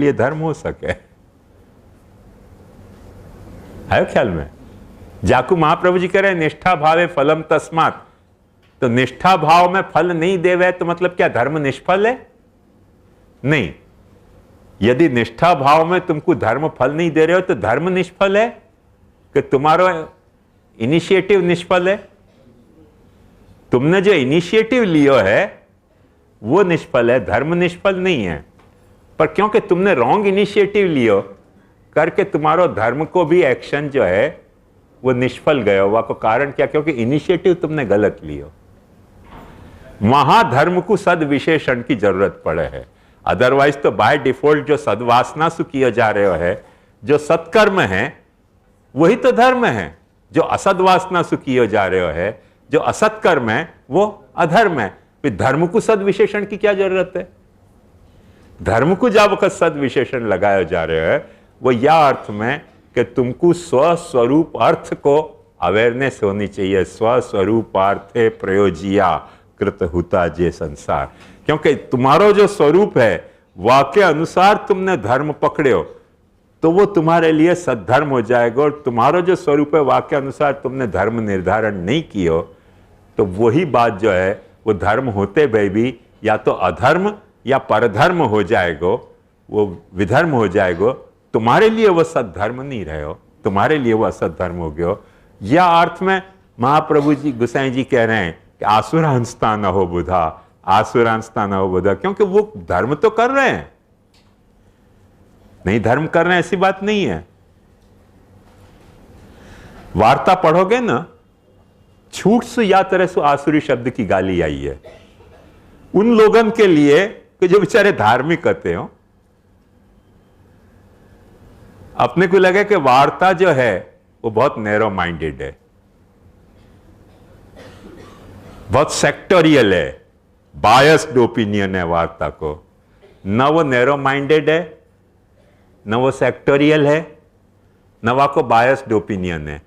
लिए धर्म हो सके। है ख्याल में? जाकू महाप्रभु जी कह रहे निष्ठा भावे फलम तस्मात्, तो निष्ठा भाव में फल नहीं देवे तो मतलब क्या धर्म निष्फल है? नहीं। यदि निष्ठा भाव में तुमको धर्म फल नहीं दे रहे हो तो धर्म निष्फल है कि तुम्हारा इनिशिएटिव निष्फल है? तुमने जो इनिशिएटिव लियो है वो निष्फल है, धर्म निष्फल नहीं है। पर क्योंकि तुमने रॉन्ग इनिशिएटिव लियो करके तुम्हारा धर्म को भी एक्शन जो है वो निष्फल गया हुआ को कारण क्या? क्योंकि इनिशिएटिव तुमने गलत लियो। वहां धर्म को सद विशेषण की जरूरत पड़े है। अदरवाइज तो बाय डिफॉल्ट जो सद्वासना से किया जा रहे है, जो सत्कर्म है वही तो धर्म है। जो असद्वासना से किया जा रहे है, जो असत्कर्म है वो अधर्म है। फिर धर्म को सद विशेषण की क्या जरूरत है? धर्म को जब वक्त सद विशेषण लगाया जा रहा है वो या अर्थ में कि तुमको स्वस्वरूप अर्थ को अवेयरनेस होनी चाहिए। स्वस्वरूप अर्थे प्रयोजिया कृत हुता जे संसार। क्योंकि तुम्हारा जो स्वरूप है वाक्य अनुसार तुमने धर्म पकड़े हो तो वो तुम्हारे लिए सद्धर्म हो जाएगा, और तुम्हारा जो स्वरूप है वाक्य अनुसार तुमने धर्म निर्धारण नहीं किया तो वही बात जो है वो धर्म होते हुए भी या तो अधर्म या परधर्म हो जाएगा, वो विधर्म हो जाएगा। तुम्हारे लिए वो सद्धर्म नहीं रहे हो, तुम्हारे लिए वो असद्धर्म हो गया। या अर्थ में महाप्रभु जी गोसाई जी कह रहे हैं कि आसुरांस्ता न हो बुधा, आसुरांस्ता न हो बुधा, क्योंकि वो धर्म तो कर रहे हैं। नहीं धर्म कर रहे हैं ऐसी बात नहीं है। वार्ता पढ़ोगे ना, छूट से या तरह से आसुरी शब्द की गाली आई है उन लोगों के लिए कि जो बेचारे धार्मिक होते हो। अपने को लगे कि वार्ता जो है वो बहुत नैरो माइंडेड है, बहुत सेक्टोरियल है, बायस्ड ओपिनियन है वार्ता को। न वो नैरो माइंडेड है, न वो सेक्टोरियल है, न वो बायस्ड ओपिनियन है।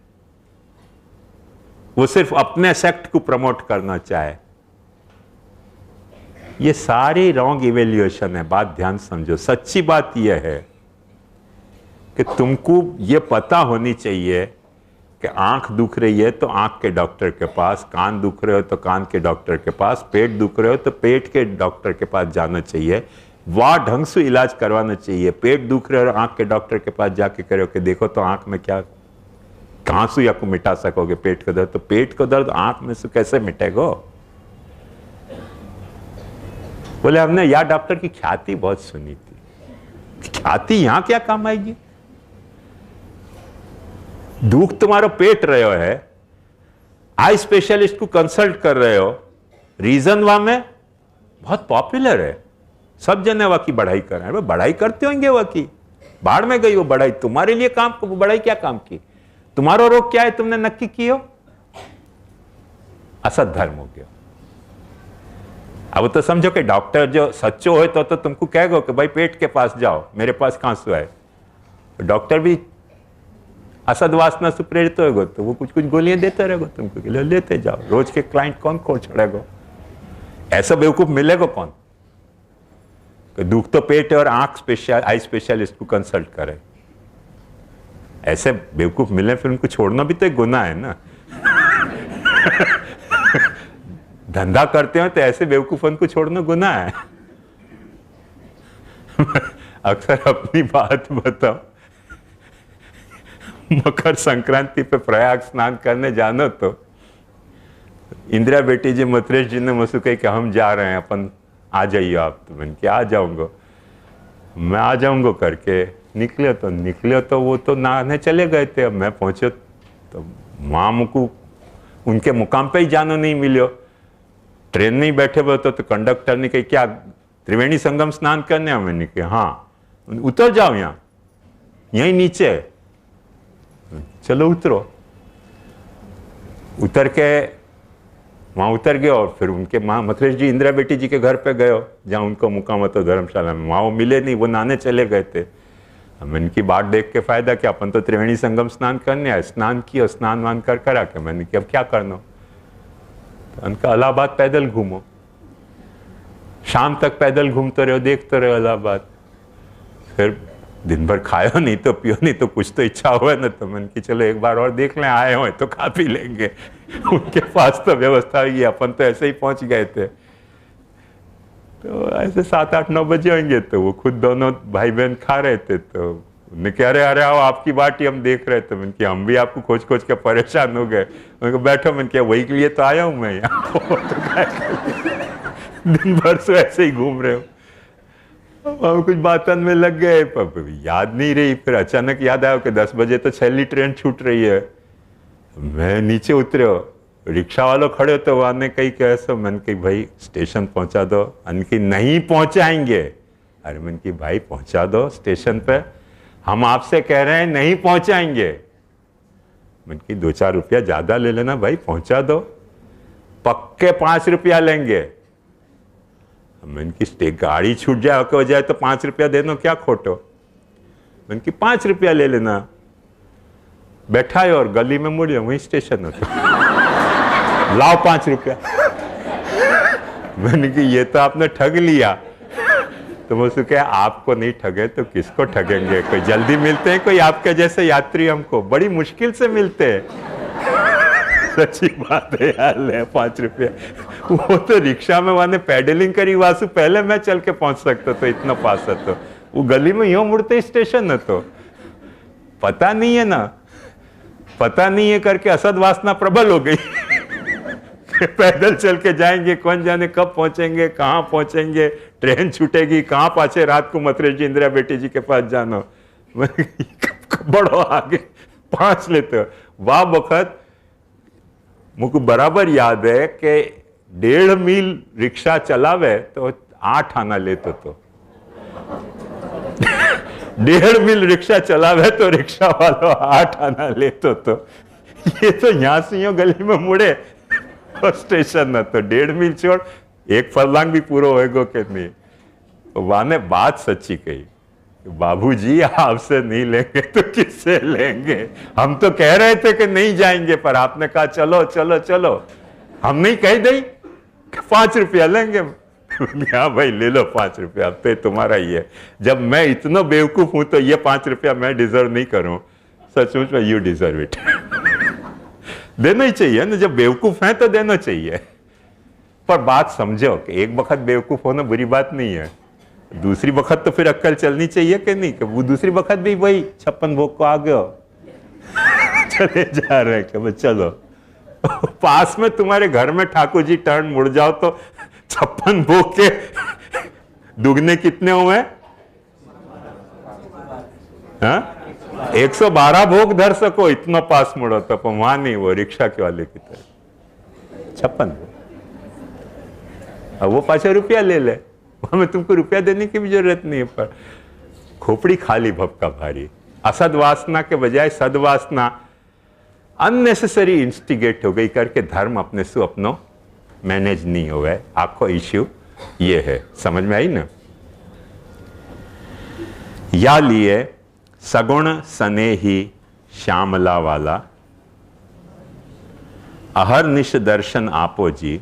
वो सिर्फ अपने सेक्ट को प्रमोट करना चाहे। ये सारी रॉन्ग इवेल्युएशन है। बात ध्यान समझो। सच्ची बात यह है कि तुमको ये पता होनी चाहिए कि आंख दुख रही है तो आंख के डॉक्टर के पास, कान दुख रहे हो तो कान के डॉक्टर के पास, पेट दुख रहे हो तो पेट के डॉक्टर के पास जाना चाहिए। वाह ढंग से इलाज करवाना चाहिए। पेट दुख रहे हो आंख के डॉक्टर के पास जाके करो कि देखो तो आंख में क्या, कहां से या को मिटा सकोगे पेट का दर्द? तो पेट का दर्द आंख में से कैसे मिटेगा? बोले हमने या डॉक्टर की ख्याति बहुत सुनी थी। ख्याति यहां क्या काम आएगी? दुख तुम्हारा पेट रहे हो है, आई स्पेशलिस्ट को कंसल्ट कर रहे हो, रीजन वहां में बहुत पॉपुलर है, सब जने वहां की बढ़ाई कर रहे हैं। बढ़ाई करते होंगे वहां की, बाढ़ में गई वो बढ़ाई, तुम्हारे लिए काम, वो बढ़ाई क्या काम की? तुम्हारा रोग क्या है तुमने नक्की कियो? असत धर्म हो गया। अब तो समझो कि डॉक्टर जो सच्चो हो तो तुमको कहेगा कि भाई पेट के पास जाओ, मेरे पास कांसू है। डॉक्टर भी असद वासना से प्रेरित होगा तो वो कुछ कुछ गोलियां देता रहेगा तुमको कि लेते जाओ। रोज के क्लाइंट कौन खोल छोड़ेगा? ऐसा बेवकूफ मिलेगा कौन कि दुख तो पेट है और आंख आई स्पेशलिस्ट को कंसल्ट करे? ऐसे बेवकूफ मिले फिर उनको छोड़ना भी तो एक गुनाह है ना। धंधा करते हो तो ऐसे बेवकूफन को छोड़ना गुनाह है। अक्सर अपनी बात बताओ, मकर संक्रांति पे प्रयाग स्नान करने जानो तो इंदिरा बेटी जी मथुरेश जी ने मुझसे कही कि हम जा रहे हैं, अपन आ जाइए आप। तो मैंने क्या आ जाऊंगा, मैं आ जाऊंगा करके निकले तो वो तो नहाने चले गए थे। अब मैं पहुंचे तो वहां मुझको उनके मुकाम पे ही जाना नहीं मिलो। ट्रेन में ही बैठे हुए तो कंडक्टर ने कही क्या त्रिवेणी संगम स्नान करने? मैंने कहा हाँ। उतर जाओ यहाँ, यहीं नीचे। चलो उतरो। उतर के वहां उतर गए और फिर उनके मथुरेश जी इंदिरा बेटी जी के घर पे गए जहाँ उनको मुकाम था धर्मशाला में। वहां वो मिले नहीं, वो नहाने चले गए थे। हम इनकी बात देख के फायदा क्या, अपन तो त्रिवेणी संगम स्नान करने आए। स्नान किया, स्नान वान कर आके मैंने कि अब क्या करना? तो उनका इलाहाबाद पैदल घूमो, शाम तक पैदल घूमते रहो, देखते रहो इलाहाबाद। फिर दिन भर खाओ नहीं तो पियो नहीं तो कुछ तो इच्छा हुआ ना, तो मन की चलो एक बार और देख लें, आए हो तो खा पी लेंगे। उनके पास तो व्यवस्था हुई, अपन तो ऐसे ही पहुंच गए थे। तो ऐसे 7, 8, 9 बजे होंगे, तो वो खुद दोनों भाई बहन खा रहे थे। तो उन्होंने कह रहे अरे आओ आपकी बाटी हम देख रहे थे। मैंने हम भी आपको खोज खोज के परेशान हो गए। उनको बैठो, मैंने कहा वही के लिए तो आया हूं मैं यहाँ। दिन भर से ऐसे ही घूम रहे हो। हम कुछ बातन में लग गए, पर याद नहीं रही। फिर अचानक याद आया कि 10 बजे तो 6ली ट्रेन छूट रही है। मैं नीचे उतरे, रिक्शा वालों खड़े होते वहां ने कही कैसे, मैंने कही भाई स्टेशन पहुंचा दो। अनकी नहीं पहुंचाएंगे। अरे मैंने की भाई पहुंचा दो स्टेशन पे, हम आपसे कह रहे हैं नहीं पहुंचाएंगे। मैंने की 2-4 रुपया ज्यादा ले लेना भाई, पहुंचा दो, पक्के 5 रुपया लेंगे। मैंने की गाड़ी छूट जाए हो जाए तो 5 रुपया दे दो, क्या खोटो। मैंने की 5 रुपया ले लेना। बैठा है और गली में मुड़े, वहीं स्टेशन होता। लाओ 5 रुपया। मैंने की ये तो आपने ठग लिया। तो मैं उसको कहा आपको नहीं ठगे तो किसको ठगेंगे, कोई जल्दी मिलते हैं कोई आपके जैसे यात्री, हमको बड़ी मुश्किल से मिलते हैं। सच्ची बात है यार, ले 5 रुपया। वो तो रिक्शा में वहां पैडलिंग करी वासु, पहले मैं चल के पहुंच सकता तो इतना पास है। तो वो गली में यूं मुड़ते स्टेशन है, तो पता नहीं है ना, पता नहीं है करके असद वासना प्रबल हो गई। पैदल चल के जाएंगे, कौन जाने कब पहुंचेंगे, कहां पहुंचेंगे, ट्रेन छूटेगी कहां, पाछे रात को मथुरेश जी इंदिरा बेटी जी के पास जाना। बढ़ो आगे 5 लेते हो। वाह वक्त मुझको बराबर याद है कि 1.5 मील रिक्शा चलावे तो 8 आना लेते। तो 1.5 मील रिक्शा चलावे तो रिक्शा वालों 8 आना लेते। तो ये तो यहां से यूं गली में मुड़े तो स्टेशन न, तो 1.5 मील छोड़ 1 फरलांग भी पूरा होएगा कि नहीं। तो वहां ने बात सच्ची कही, बाबूजी आपसे नहीं लेंगे तो किससे लेंगे, हम तो कह रहे थे कि नहीं जाएंगे, पर आपने कहा चलो चलो चलो, हम नहीं कह दें 5 रुपया लेंगे। हाँ भाई ले लो 5 रुपया, अब तो तुम्हारा ही है। जब मैं इतना बेवकूफ हूं तो ये 5 रुपया मैं डिजर्व नहीं करूं, सचमुच में यू डिजर्व इट। देना ही चाहिए ना, जब बेवकूफ है तो देना चाहिए। पर बात समझो कि एक वक्त बेवकूफ होना बुरी बात नहीं है, दूसरी वक्त तो फिर अक्ल चलनी चाहिए कि नहीं, कि वो दूसरी वक्त भी वही 56 भोग को आ गए चले जा रहे हैं कि चलो। पास में तुम्हारे घर में ठाकुर जी टर्न मुड़ जाओ तो 56 भोग के दुगने कितने हुए? हाँ 112 भोग धर सको, इतना पास मुड़ो। तो वहां नहीं, वो रिक्शा के वाले की तरह 56 भोग। अब वो 5 रुपया ले ले, हमें तुमको रुपया देने की भी जरूरत नहीं है। पर खोपड़ी खाली भपका भारी, असद वासना के बजाय सदवासना अननेसेसरी इंस्टिगेट हो गई करके धर्म अपने से अपनो मैनेज नहीं हो गए। आपको इश्यू ये है, समझ में आई ना। या लिए सगुण स्नेही श्यामला वाला, अहरनिश दर्शन आपो जी,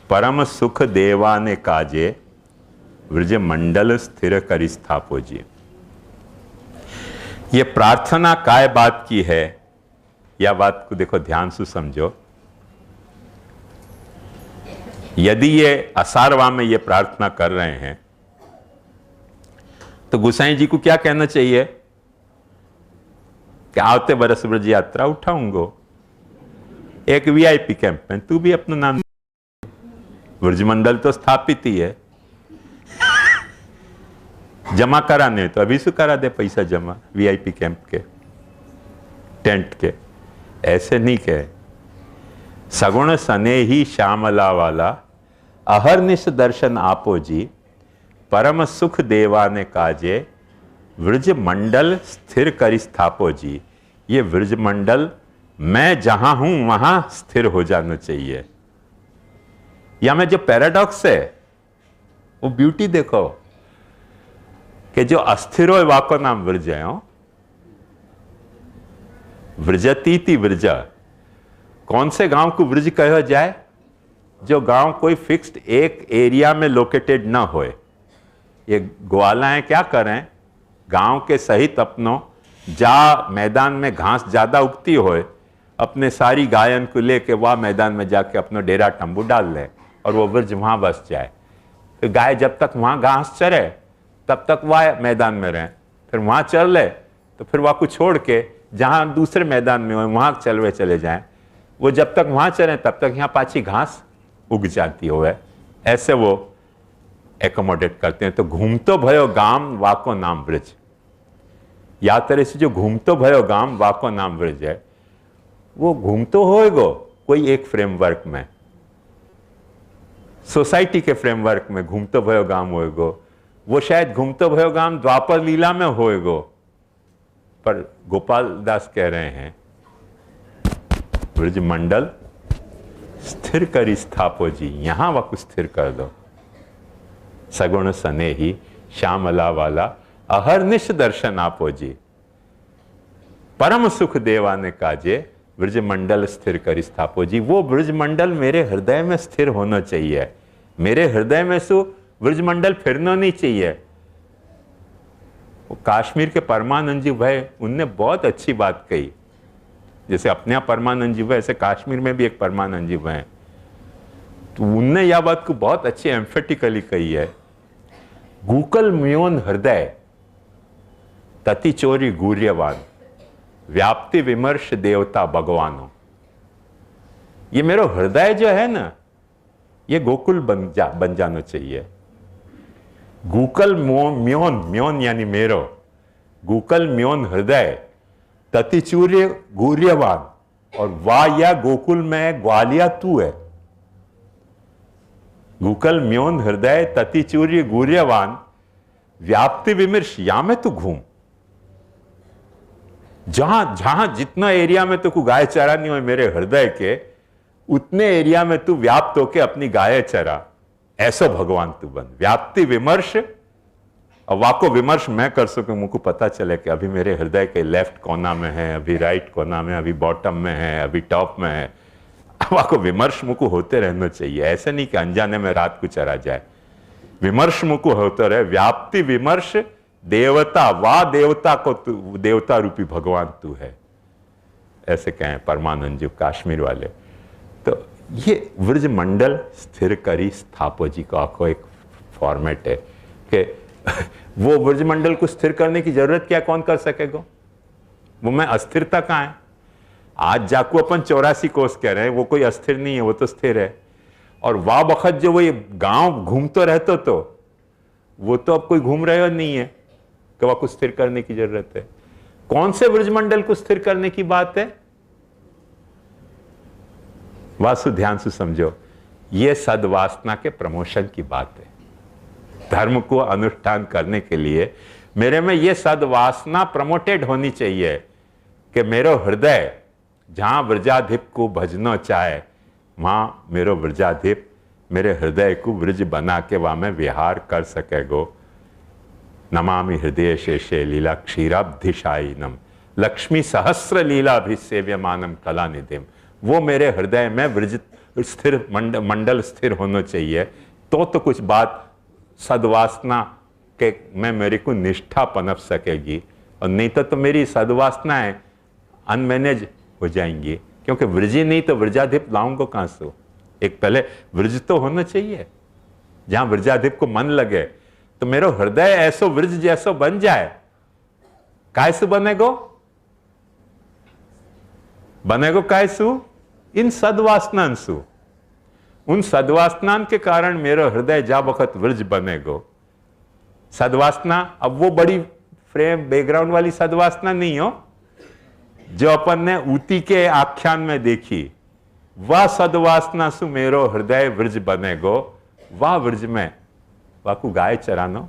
परम सुख देवाने काजे, व्रज मंडल स्थिर करी स्थापो जी। ये प्रार्थना काय बात की है, या बात को देखो ध्यान से समझो। यदि ये असारवा में ये प्रार्थना कर रहे हैं तो गुसाई जी को क्या कहना चाहिए कि आवते बरस ब्रज यात्रा उठाऊंगो, एक वीआईपी कैंप में तू भी अपना नाम, व्रजमंडल तो स्थापित ही है, जमा कराने तो अभी से करा दे पैसा जमा वीआईपी कैंप के, टेंट के। ऐसे नहीं कहे, सगुण स्नेही श्यामला वाला, अहरनिश दर्शन आपो जी, परम सुख देवाने काजे, व्रज मंडल स्थिर करी स्थापो जी। ये व्रज मंडल मैं जहां हूं वहां स्थिर हो जाना चाहिए। या में जो पैराडॉक्स है वो ब्यूटी देखो कि जो अस्थिर हो वाको नाम व्रज है। व्रजतीति व्रज, कौन से गांव को व्रज कहा जाए? जो गांव कोई फिक्स्ड एक एरिया में लोकेटेड ना होए। ये ग्वालाएं क्या करें, गांव के सहित अपनो जा मैदान में घास ज्यादा उगती होए, अपने सारी गायन को लेके वह मैदान में जाके अपना डेरा तंबू डाल ले और वो ब्रज वहां बस जाए। तो गाय जब तक वहां घास चरे तब तक वह मैदान में रहे, फिर वहां चल ले तो फिर वह को छोड़ के जहां दूसरे मैदान में हो वहां चले जाएं। वो जब तक वहां चले तब तक यहाँ पाछी घास उग जाती हो। ऐसे वो एकोमोडेट करते हैं। तो घूमतो भयो गाम वाको नाम ब्रज, या तरह से जो घूमतो भयो गाम वाको नाम ब्रज है, वो घूमतो होएगो कोई एक फ्रेमवर्क में, सोसाइटी के फ्रेमवर्क में घूमतो भयो गाम होएगो। वो शायद घूमतो भयो गाम द्वापर लीला में होएगो, पर गोपाल दास कह रहे हैं ब्रज मंडल स्थिर करी स्थापो जी, यहां वह स्थिर कर दो। सगुण सने ही श्यामला वाला अहरनिश दर्शन आपो जी, परम सुख देवाने काजे ब्रज मंडल स्थिर करी स्थापो जी। वो ब्रज मंडल मेरे हृदय में स्थिर होना चाहिए, मेरे हृदय में सु ब्रज मंडल फिरना नहीं चाहिए। वो काश्मीर के परमानंद जी भाई, उनने बहुत अच्छी बात कही। जैसे अपने यहाँ परमानंद जी भाई, ऐसे काश्मीर में भी एक परमानंद जी भाई, तो उनने यह बात को बहुत अच्छी एम्फेटिकली कही है। गूकल म्योन हृदय तति चोरी गुर्यवान, व्याप्ति विमर्श देवता भगवानो। ये मेरा हृदय जो है ना, ये गोकुल बन जाना चाहिए। गूकल म्योन यानी मेरो, गूकल म्योन हृदय ततिचूर्य गुर्यवान, और वाह या गोकुल में ग्वालिया तू है। गूकल म्योन हृदय ततिचूर्य गुर्यवान, व्याप्ति विमर्श, या में तू घूम, जहां जहां जितना एरिया में तो गाय चरानी हो मेरे हृदय के, उतने एरिया में तू व्याप्त होके अपनी गाय चरा। ऐसा भगवान तू बन। व्याप्ति विमर्श, और वाको विमर्श मैं कर सकूं, मुझको पता चले कि अभी मेरे हृदय के लेफ्ट कोना में है, अभी राइट कोना में, अभी बॉटम में है, अभी टॉप में है। वाको विमर्श मुझको होते रहना चाहिए। ऐसे नहीं कि अनजाने में रात को चरा जाए। विमर्श मुझको होता रहे। व्याप्ति विमर्श देवता, वाह देवता को तू, देवता रूपी भगवान तू है, ऐसे कहें परमानंद जी काश्मीर वाले। तो ये ब्रज मंडल स्थिर करी स्थापो जी का एक फॉर्मेट है कि वो ब्रज मंडल को स्थिर करने की जरूरत क्या, कौन कर सकेगा? वो मैं अस्थिरता कहाँ है? आज जाकू अपन 84 कोस कह रहे हैं, वो कोई अस्थिर नहीं है, वो तो स्थिर है। और वाह बखत जो वो ये गांव घूमते रहते तो वो तो अब कोई घूम रहे हो नहीं है कि वह कुछ स्थिर करने की जरूरत है। कौन से ब्रजमंडल को स्थिर करने की बात है? वासु ध्यान से समझो, यह सद्वासना के प्रमोशन की बात है। धर्म को अनुष्ठान करने के लिए मेरे में यह सद्वासना प्रमोटेड होनी चाहिए कि मेरो हृदय जहां व्रजाधिप को भजना चाहे, वहां मेरो व्रजाधिप मेरे हृदय को ब्रज बना के वहां में विहार कर सकेगो। नमामि हृदय शेषे लीला क्षीराब्धिशायिनम, लक्ष्मी सहस्र लीला भी सेव्यमानम कला निधिम। वो मेरे हृदय में ब्रज स्थिर मंडल स्थिर होना चाहिए। तो कुछ बात सद्वासना के में मेरे को निष्ठा पनप सकेगी, और नहीं तो मेरी सद्वासनाएं अनमैनेज हो जाएंगी। क्योंकि व्रजी नहीं तो व्रजाधिप लाऊंगा कहां से? एक पहले व्रज तो होना चाहिए जहां व्रजाधिप को मन लगे। तो मेरा हृदय ऐसो व्रज जैसो बन जाए। कैसे बनेगो? बनेगो कैसु? इन सद्वासनान सु। उन सद्वासनान के कारण मेरा हृदय जा वक्त व्रज बनेगो। सद्वासना अब वो बड़ी फ्रेम बैकग्राउंड वाली सद्वासना नहीं हो जो अपन ने ऊती के आख्यान में देखी। वह सद्वासना सु मेरो हृदय व्रज बनेगो। वह व्रज में वह को गाय चरानो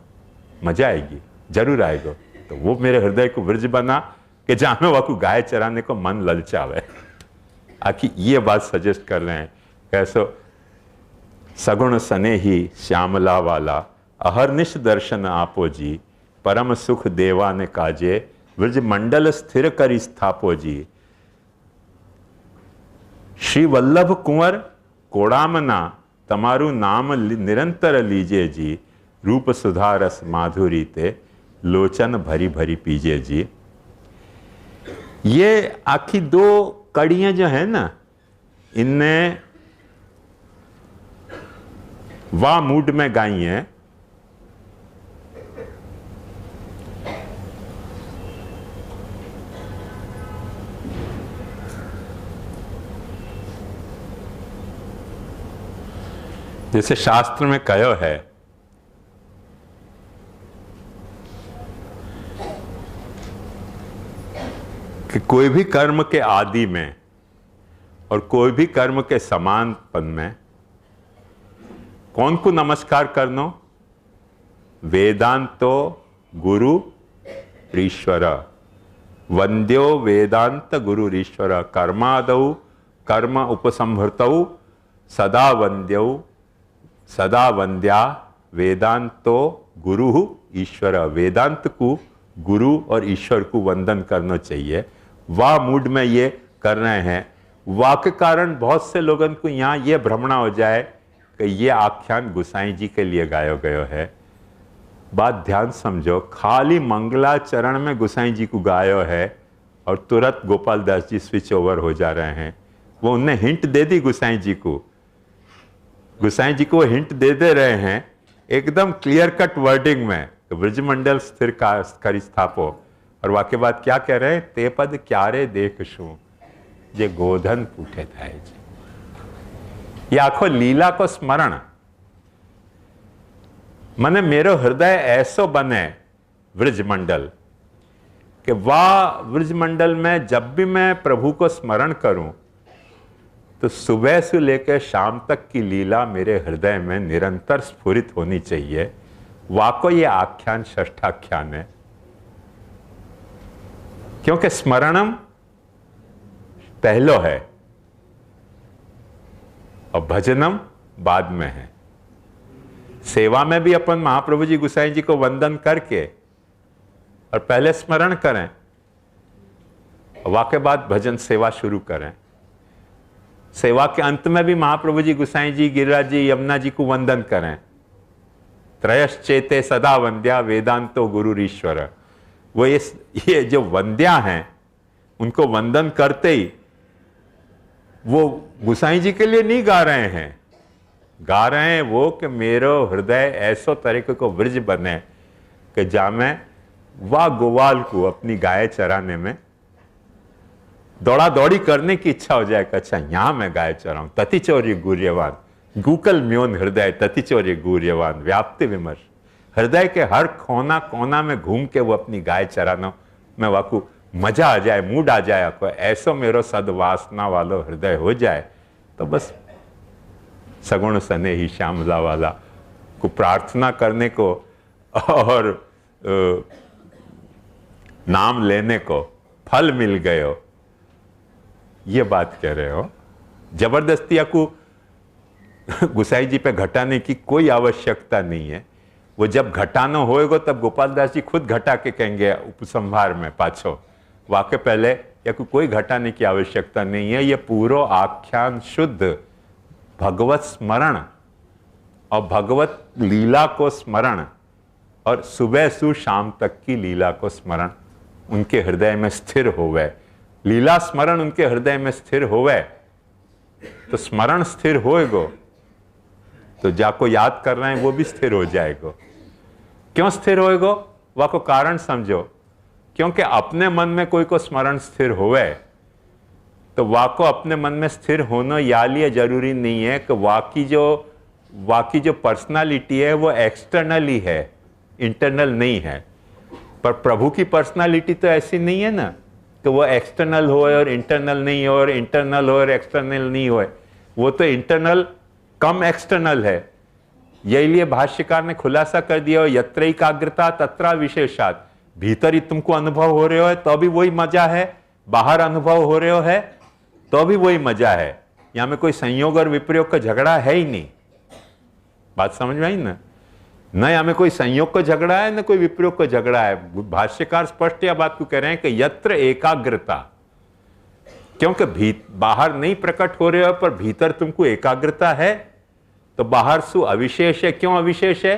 मजा आएगी, जरूर आएगा। तो वो मेरे हृदय को व्रज बना कि जहां में वह को गाय चराने को मन ललचावे। आखिर ये बात सजेस्ट कर रहे हैं कैसो सगुण सने ही श्यामला वाला अहरनिश दर्शन आपो जी, परम सुख देवा ने काजे ब्रज मंडल स्थिर करी स्थापो जी। श्री वल्लभ कुंवर कोड़ामना तमारू नाम निरंतर लीजे जी, रूप सुधा रस माधुरी ते लोचन भरी भरी पीजे जी। ये आखी दो कड़ियां जो है ना, इनने वाह मूड में गाई है। जैसे शास्त्र में कहो है कि कोई भी कर्म के आदि में और कोई भी कर्म के समानपन में कौन को नमस्कार करनो? वेदांतो गुरु ईश्वर, वंद्यो वेदांत गुरु ईश्वर, कर्मादौ कर्म उपसंहृतौ सदा वंद्यौ सदा वंद्या वेदांतो गुरु ईश्वर। वेदांत को, गुरु और ईश्वर को वंदन करना चाहिए। वाह मूड में ये कर रहे हैं। वाह के कारण बहुत से लोगों को यहाँ ये भ्रमणा हो जाए कि ये आख्यान गुसाई जी के लिए गायो गयो है। बात ध्यान समझो, खाली मंगलाचरण में गुसाई जी को गायो है और तुरंत गोपाल दास जी स्विच ओवर हो जा रहे हैं। वो उन्हें हिंट दे दी गुसाई जी को, गुसाई जी को हिंट दे दे रहे हैं एकदम क्लियर कट वर्डिंग में, ब्रजमंडल स्थिर करी स्थापो। और वाक्य बाद क्या कह रहे हैं? ते पद क्यारे देखशु जे गोधन पूठे थाए जी। ये आखो लीला को स्मरण मने मेरो हृदय ऐसो बने ब्रजमंडल कि वाह ब्रजमंडल में जब भी मैं प्रभु को स्मरण करूं तो सुबह से लेकर शाम तक की लीला मेरे हृदय में निरंतर स्फुरित होनी चाहिए। वाको ये आख्यान षष्ठाख्यान है, क्योंकि स्मरणम पहलो है और भजनम बाद में है। सेवा में भी अपन महाप्रभु जी गुसाई जी को वंदन करके और पहले स्मरण करें, वाके बाद भजन सेवा शुरू करें। सेवा के अंत में भी महाप्रभु जी गुसाई जी, गिरिराज जी, यमुना जी को वंदन करें। त्रयश्चेते सदा वंद्या वेदांतो गुरु ईश्वर। वो ये जो वंद्या हैं उनको वंदन करते ही वो गुसाई जी के लिए नहीं गा रहे हैं, गा रहे हैं वो कि मेरो हृदय ऐसो तरीके को ब्रज बने कि जामे वाह गोवाल को अपनी गाय चराने में दौड़ा दौड़ी करने की इच्छा हो जाए कि अच्छा यहां मैं गाय चराऊं। ततिचौर्य गुर्यवान गूकल म्योन हृदय ततिचौर्य गुर्यवान व्याप्ति विमर्श। हृदय के हर कोना कोना में घूम के वो अपनी गाय चराना में वाकू मजा आ जाए, मूड आ जाए आपको, ऐसो मेरो सदवासना वालो हृदय हो जाए तो बस सगुण सने ही श्यामला वाला को प्रार्थना करने को और नाम लेने को फल मिल गयो। ये बात कह रहे हो। जबरदस्ती आपको गुसाई जी पे घटाने की कोई आवश्यकता नहीं है। वो जब घटाना होएगा तब गोपाल दास जी खुद घटा के कहेंगे उपसंहार में पाछो। वाके पहले या कोई घटाने की आवश्यकता नहीं है। ये पूरा आख्यान शुद्ध भगवत स्मरण और भगवत लीला को स्मरण और सुबह से शाम तक की लीला को स्मरण उनके हृदय में स्थिर होवे। लीला स्मरण उनके हृदय में स्थिर होवे तो स्मरण स्थिर होएगो तो जाको याद कर रहे हैं वो भी स्थिर हो जाएगो। क्यों स्थिर होएगो? वह को कारण समझो। क्योंकि अपने मन में कोई को स्मरण स्थिर होवे तो वाको अपने मन में स्थिर होना या लिए जरूरी नहीं है कि वाकी जो पर्सनालिटी है वो एक्सटर्नली है, इंटरनल नहीं है। पर प्रभु की पर्सनालिटी तो ऐसी नहीं है ना कि वो एक्सटर्नल हो और इंटरनल नहीं हो और इंटरनल हो और एक्सटर्नल नहीं हो। वो तो इंटरनल कम एक्सटर्नल है। यही लिए भाष्यकार ने खुलासा कर दिया यत्र एकाग्रता तत्र विशेषात। भीतर ही तुमको अनुभव हो रहे हो तो भी वही मजा है, बाहर अनुभव हो रहे हो है तो भी वही मजा है। यहां में कोई संयोग और विप्रयोग का झगड़ा है ही नहीं। बात समझ में आई ना? न यहां में कोई संयोग का झगड़ा है न कोई विप्रयोग का झगड़ा है। भाष्यकार स्पष्ट यह बात को कह रहे हैं कि यत्र एकाग्रता, क्योंकि बाहर नहीं प्रकट हो रहे हो पर भीतर तुमको एकाग्रता है तो बाहर सु अविशेष है। क्यों अविशेष है?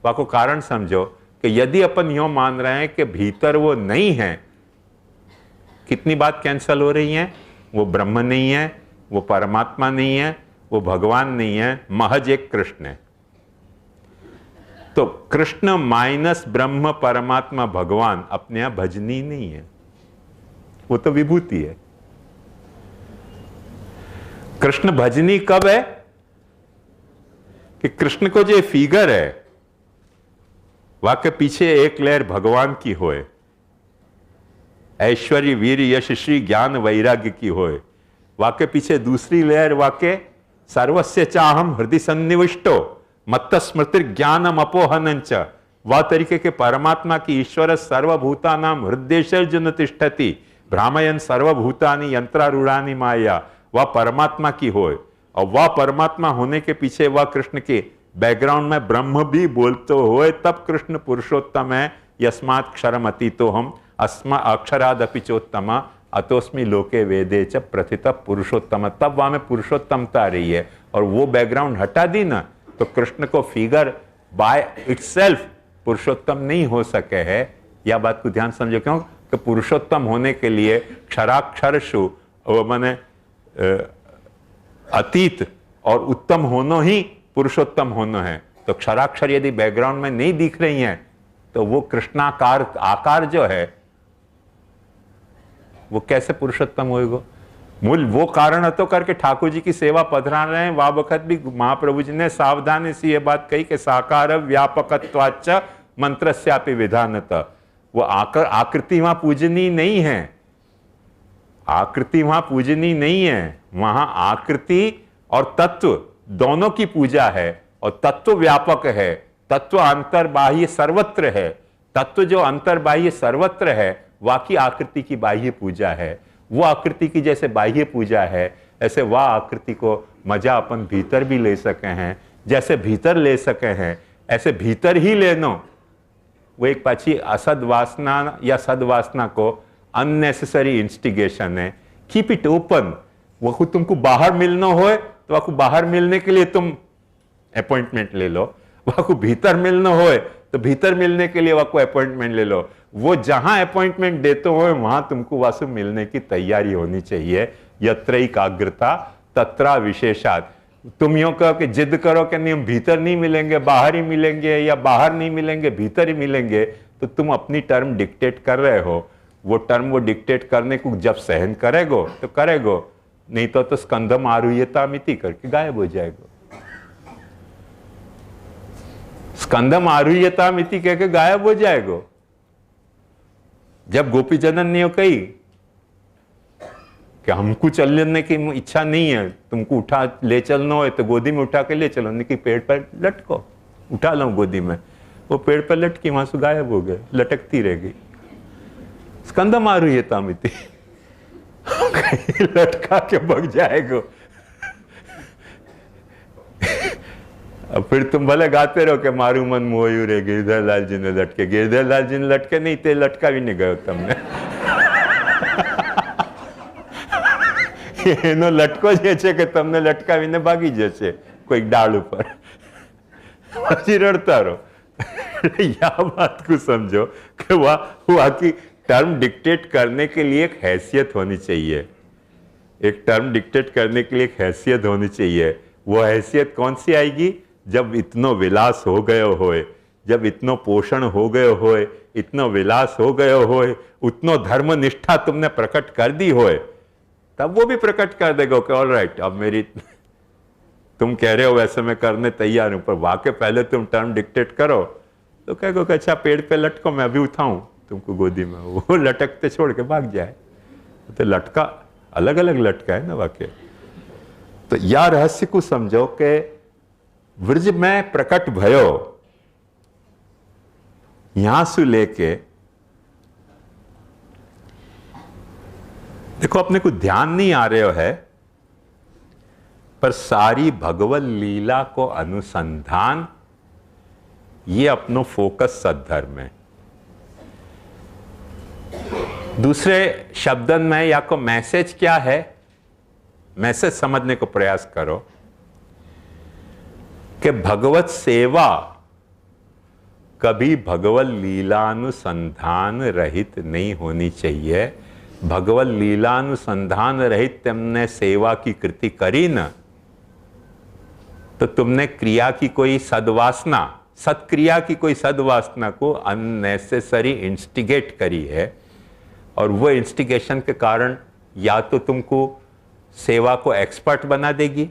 वाको कारण समझो। कि यदि अपन यूं मान रहे हैं कि भीतर वो नहीं है, कितनी बात कैंसल हो रही है? वो ब्रह्म नहीं है, वो परमात्मा नहीं है, वो भगवान नहीं है, महज एक कृष्ण है। तो कृष्ण माइनस ब्रह्म परमात्मा भगवान अपने यहां भजनी नहीं है, वो तो विभूति है। कृष्ण भजनी कब है? कि कृष्ण को जो फिगर है वाके पीछे एक लहर भगवान की होए, ऐश्वर्य वीर यश श्री ज्ञान वैराग्य की होए, वाके पीछे दूसरी लहर वाके सर्वस्य चाहम हृदय सन्निविष्टो मत्त स्मृति ज्ञानम अपोहनंच, वह तरीके के परमात्मा की ईश्वर सर्वभूता नाम हृदयर्जुन तिष्ठति भ्रामयन सर्वभूतानि यंत्रारूढ़ानि माया, वह परमात्मा की होए। और वह परमात्मा होने के पीछे वह कृष्ण के बैकग्राउंड में ब्रह्म भी बोलते हुए, तब कृष्ण पुरुषोत्तम है। यस्मात् क्षरम अतीतो हम अस्मा अक्षरादपि चोत्तम अतोस्मि लोके वेदे च प्रथित पुरुषोत्तम, तब वहां में पुरुषोत्तमता आ रही है। और वो बैकग्राउंड हटा दी ना तो कृष्ण को फिगर बाय इटसेल्फ पुरुषोत्तम नहीं हो सके है। यह बात को ध्यान समझो, क्यों कि पुरुषोत्तम होने के लिए क्षराक्षरशु माने अतीत और उत्तम होना ही पुरुषोत्तम होना है। तो क्षराक्षर यदि बैकग्राउंड में नहीं दिख रही हैं तो वो कृष्णाकार आकार जो है वो कैसे पुरुषोत्तम होएगा? मूल वो कारण तो करके ठाकुर जी की सेवा पधरा रहे हैं। वह वक्त भी महाप्रभु जी ने सावधानी से ये बात कही कि साकार व्यापकत्वाच्च मंत्रस्यापि विधानत, वो आकृति वहां पूजनी नहीं है, आकृति वहां पूजनी नहीं है, वहां आकृति और तत्व दोनों की पूजा है। और तत्व व्यापक है, तत्व अंतर्बाह्य सर्वत्र है। तत्व जो अंतर्बाह्य सर्वत्र है वाकी आकृति की बाह्य पूजा है। वो आकृति की जैसे बाह्य पूजा है, ऐसे वह आकृति को मजा अपन भीतर भी ले सके हैं। जैसे भीतर ले सके हैं ऐसे भीतर ही लेनो। वो एक पाछी असद वासना या सदवासना को अननेसेसरी इंस्टिगेशन है। Keep it open. वो तुमको बाहर मिलना हो तो आपको बाहर मिलने के लिए तुम अपॉइंटमेंट ले लो, वह भीतर मिलना हो तो भीतर मिलने के लिए वह अपॉइंटमेंट ले लो। वो जहां अपॉइंटमेंट देते हो वहां तुमको वासु मिलने की तैयारी होनी चाहिए। यत्रैकाग्रता तत्रा विशेषात। तुम यूं कहो कि जिद करो कि नहीं हम भीतर नहीं मिलेंगे बाहर ही मिलेंगे, या बाहर नहीं मिलेंगे भीतर ही मिलेंगे, तो तुम अपनी टर्म डिक्टेट कर रहे हो। वो टर्म वो डिक्टेट करने को जब सहन करेगो तो करेगो, नहीं तो स्कंदम आरुह्यता मिति करके गायब हो जाएगा। स्कंदम आरुह्यता मिति कह के गायब हो जाएगा। जब गोपी जनन ने कही कि हमको चलने की इच्छा नहीं है, तुमको उठा ले चलना हो तो गोदी में उठा के ले चलो, नहीं कि पेड़ पर लटको, उठा लो गोदी में। वो पेड़ पर लटकी, वहां से गायब हो गए, लटकती रह गई। स्कंदम आरुह्यता मिति लटका के भग जाएगा। अब फिर तुम भले गाते रहो कि मारू मन मोयू रे गिरधर लाल जी ने लटके। गिरधर लाल जी ने लटके नहीं ते लटका भी नहीं गयो तुमने। એનો લટકો જે છે કે તમને લટકાવીને ભાગી જશે કોઈક ડાળ ઉપર, પછી રડતા રહો। या बात को समझो कि वह की टर्म डिक्टेट करने के लिए एक हैसियत होनी चाहिए। एक टर्म डिक्टेट करने के लिए एक हैसियत होनी चाहिए। वो हैसियत कौन सी आएगी? जब इतनो विलास हो गयो होए, जब इतनो पोषण हो गयो होए, इतनो विलास हो गयो होए, उतनो धर्म निष्ठा तुमने प्रकट कर दी होए, तब वो भी प्रकट कर देगा कि ऑल राइट अब मेरी तुम कह रहे हो वैसे मैं करने तैयार हूं। पर वाकई पहले तुम टर्म डिक्टेट करो तो कहो कि अच्छा पेड़ पे लटको, मैं अभी उठाऊं तुमको गोदी में। वो लटकते छोड़ के भाग जाए। तो लटका अलग अलग लटका है ना वाकई। तो या रहस्य को समझो कि व्रज में प्रकट भयो यहां से लेके देखो अपने को ध्यान नहीं आ रहे हो है, पर सारी भगवत लीला को अनुसंधान ये अपनो फोकस सद्धर्म है। दूसरे शब्दन में या को मैसेज क्या है, मैसेज समझने को प्रयास करो कि भगवत सेवा कभी भगवत लीलानुसंधान रहित नहीं होनी चाहिए। भगवत लीलानुसंधान रहित तुमने सेवा की कृति करी न, तो तुमने क्रिया की कोई सद्वासना, सत्क्रिया की कोई सद्वासना को अननेसेसरी इंस्टिगेट करी है, और वो इंस्टिगेशन के कारण या तो तुमको सेवा को एक्सपर्ट बना देगी,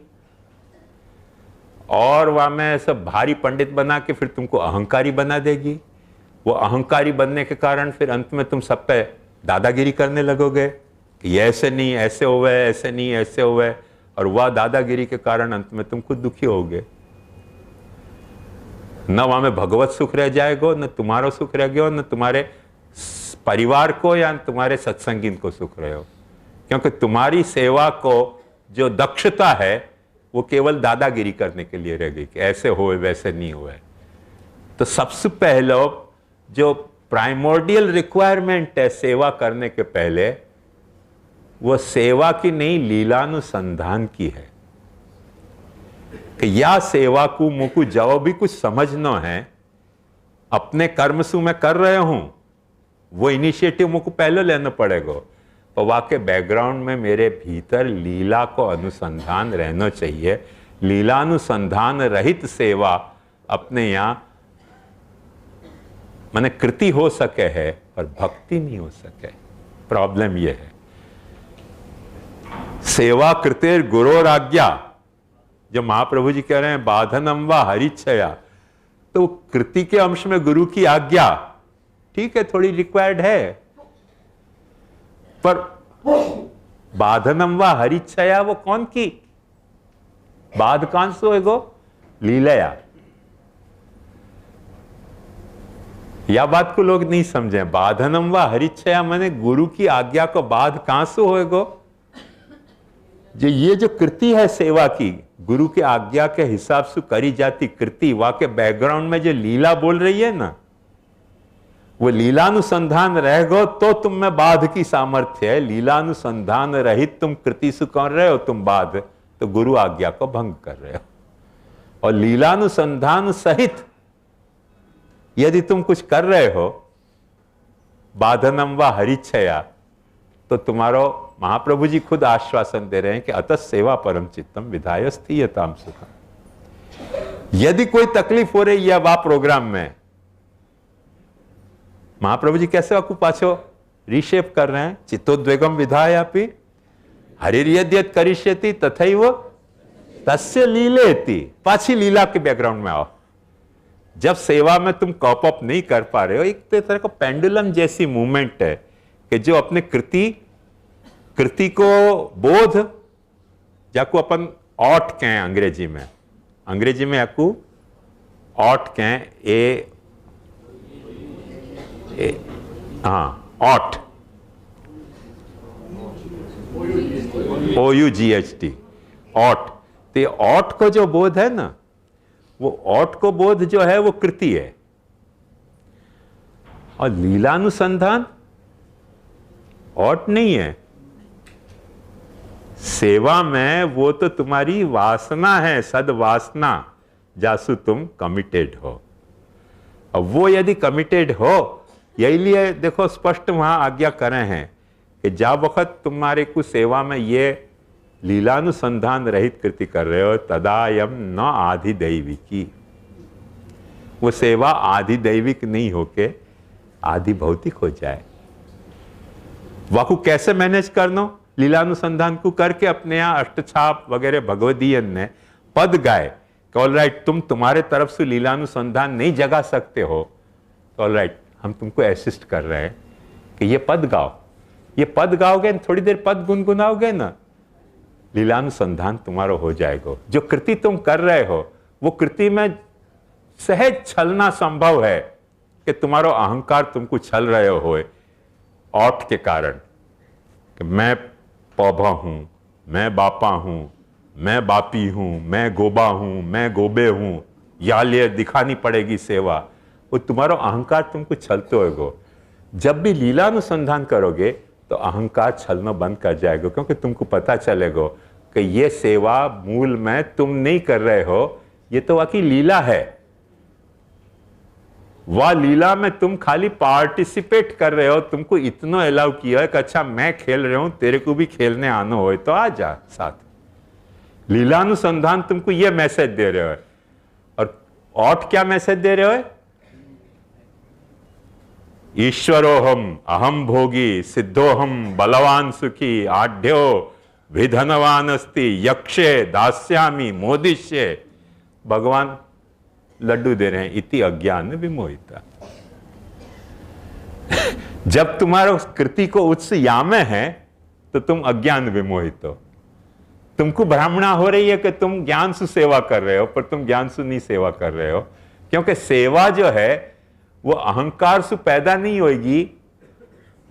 और वहां में सब भारी पंडित बना के फिर तुमको अहंकारी बना देगी। वो अहंकारी बनने के कारण फिर अंत में तुम सब पे दादागिरी करने लगोगे कि ये ऐसे नहीं, ऐसे हुए, ऐसे नहीं, ऐसे हुए, और वह दादागिरी के कारण अंत में तुम खुद दुखी होगे। न वहां में भगवत सुख रह जाएगा, न तुम्हारा सुख रह गया, न तुम्हारे परिवार को या तुम्हारे सत्संगी को सुख रहे हो, क्योंकि तुम्हारी सेवा को जो दक्षता है वो केवल दादागिरी करने के लिए रह गई कि ऐसे हुए वैसे नहीं हुए। तो सबसे पहले जो प्राइमोर्डियल रिक्वायरमेंट है सेवा करने के पहले, वो सेवा की नहीं लीलानुसंधान की है कि या सेवा को मुझको जो भी कुछ समझना है अपने कर्म से मैं कर रहे हूं, वो इनिशिएटिव मुझको पहले लेना पड़ेगा। तो वाकई बैकग्राउंड में मेरे भीतर लीला को अनुसंधान रहना चाहिए। लीलानुसंधान रहित सेवा अपने यहां माने कृति हो सके है पर भक्ति नहीं हो सके। प्रॉब्लम यह है। सेवा कृतेर गुरोर आज्ञा, जो महाप्रभु जी कह रहे हैं बाधनम व हरिच्छया, तो कृति के अंश में गुरु की आज्ञा ठीक है, थोड़ी रिक्वायर्ड है, पर बाधनम व हरिच्छया वो कौन की बाध कान सो एगो लीलया। या बात को लोग नहीं समझे। बाधनम व हरिच्छया माने गुरु की आज्ञा को बाध कहां से होएगो। जो ये जो कृति है सेवा की, गुरु की आज्ञा के हिसाब से करी जाती कृति, वहां के बैकग्राउंड में जो लीला बोल रही है ना, वो लीलानुसंधान रहेगो तो तुम में बाध की सामर्थ्य है। लीलानुसंधान रहित तुम कृति से कर रहे हो, तुम बाध, तो गुरु आज्ञा को भंग कर रहे हो। और लीलानुसंधान सहित यदि तुम कुछ कर रहे हो बाधनम व हरिच्छया, तो तुम्हारो महाप्रभु जी खुद आश्वासन दे रहे हैं कि अतः सेवा परम चित्तम विधाय स्थीयताम सुखम। यदि कोई तकलीफ हो रही है वह प्रोग्राम में, महाप्रभु जी कैसे आपको पाछो रिशेप कर रहे हैं। चित्तोद्वेगम विधायापि हरिर्यद्यत करिष्यति तथैव तस्य लीलेति। पाछी लीला के बैकग्राउंड में आओ। जब सेवा में तुम कॉप अप नहीं कर पा रहे हो, एक तरह का पेंडुलम जैसी मूवमेंट है कि जो अपने कृति को बोध, जाको अपन ऑट कहें अंग्रेजी में आपको ऑट कहें, ऑट, OUGHT, ऑट। तो ऑट को जो बोध है ना, वो ऑट को बोध जो है वो कृति है। और लीलानुसंधान ऑट नहीं है। सेवा में वो तो तुम्हारी वासना है, सद्वासना, जासु तुम कमिटेड हो। अब वो यदि कमिटेड हो, यही लिए देखो स्पष्ट वहां आज्ञा कर रहे हैं कि जब वक्त तुम्हारे कुछ सेवा में ये लीलानुसंधान रहित कृति कर रहे हो, तदायम न आधि दैविकी। वो सेवा आधि दैविक नहीं होके आधि भौतिक हो जाए। वाकु कैसे मैनेज करना लीलानुसंधान को करके अपने यहाँ अष्टछाप वगैरह भगवदीयन ने पद गाए कि ऑल राइट, तुम्हारे तरफ से लीलानुसंधान नहीं जगा सकते हो, तो ऑल राइट, हम तुमको असिस्ट कर रहे हैं कि ये पद गाओ। ये पद गाओगे, थोड़ी देर पद गुनगुनाओगे ना, लीलानुसंधान तुम्हारा हो जाएगा। जो कृति तुम कर रहे हो, वो कृति में सहज छलना संभव है कि तुम्हारा अहंकार तुमको छल रहे हो औट के कारण कि मैं पौभा हूं, मैं बापा हूं, मैं बापी हूं, मैं गोबा हूं, मैं गोबे हूं, या लिए दिखानी पड़ेगी सेवा। वो तुम्हारा अहंकार तुमको छलते होगो। जब भी लीलानुसंधान करोगे तो अहंकार छलना बंद कर जाएगा, क्योंकि तुमको पता चलेगा कि ये सेवा मूल में तुम नहीं कर रहे हो, ये तो वाकई लीला है। वह लीला में तुम खाली पार्टिसिपेट कर रहे हो, तुमको इतना अलाउ किया है कि अच्छा मैं खेल रहा हूं, तेरे को भी खेलने आना हो तो आ जा साथ। लीलानुसंधान तुमको यह मैसेज दे रहे हो। और क्या मैसेज दे रहे हो? ईश्वरोहम अहम भोगी सिद्धोहम बलवान सुखी आढ्यो विधनवान अस्ति यक्षे दास्यामी मोदिष्ये। भगवान लड्डू दे रहे हैं, इति अज्ञान विमोहिता। जब तुम्हारा उस कृति को उच्च यामे है तो तुम अज्ञान विमोहित हो। तुमको ब्राह्मणा हो रही है कि तुम ज्ञान से सेवा कर रहे हो, पर तुम ज्ञान से नहीं सेवा कर रहे हो, क्योंकि सेवा जो है वो अहंकार से पैदा नहीं होगी।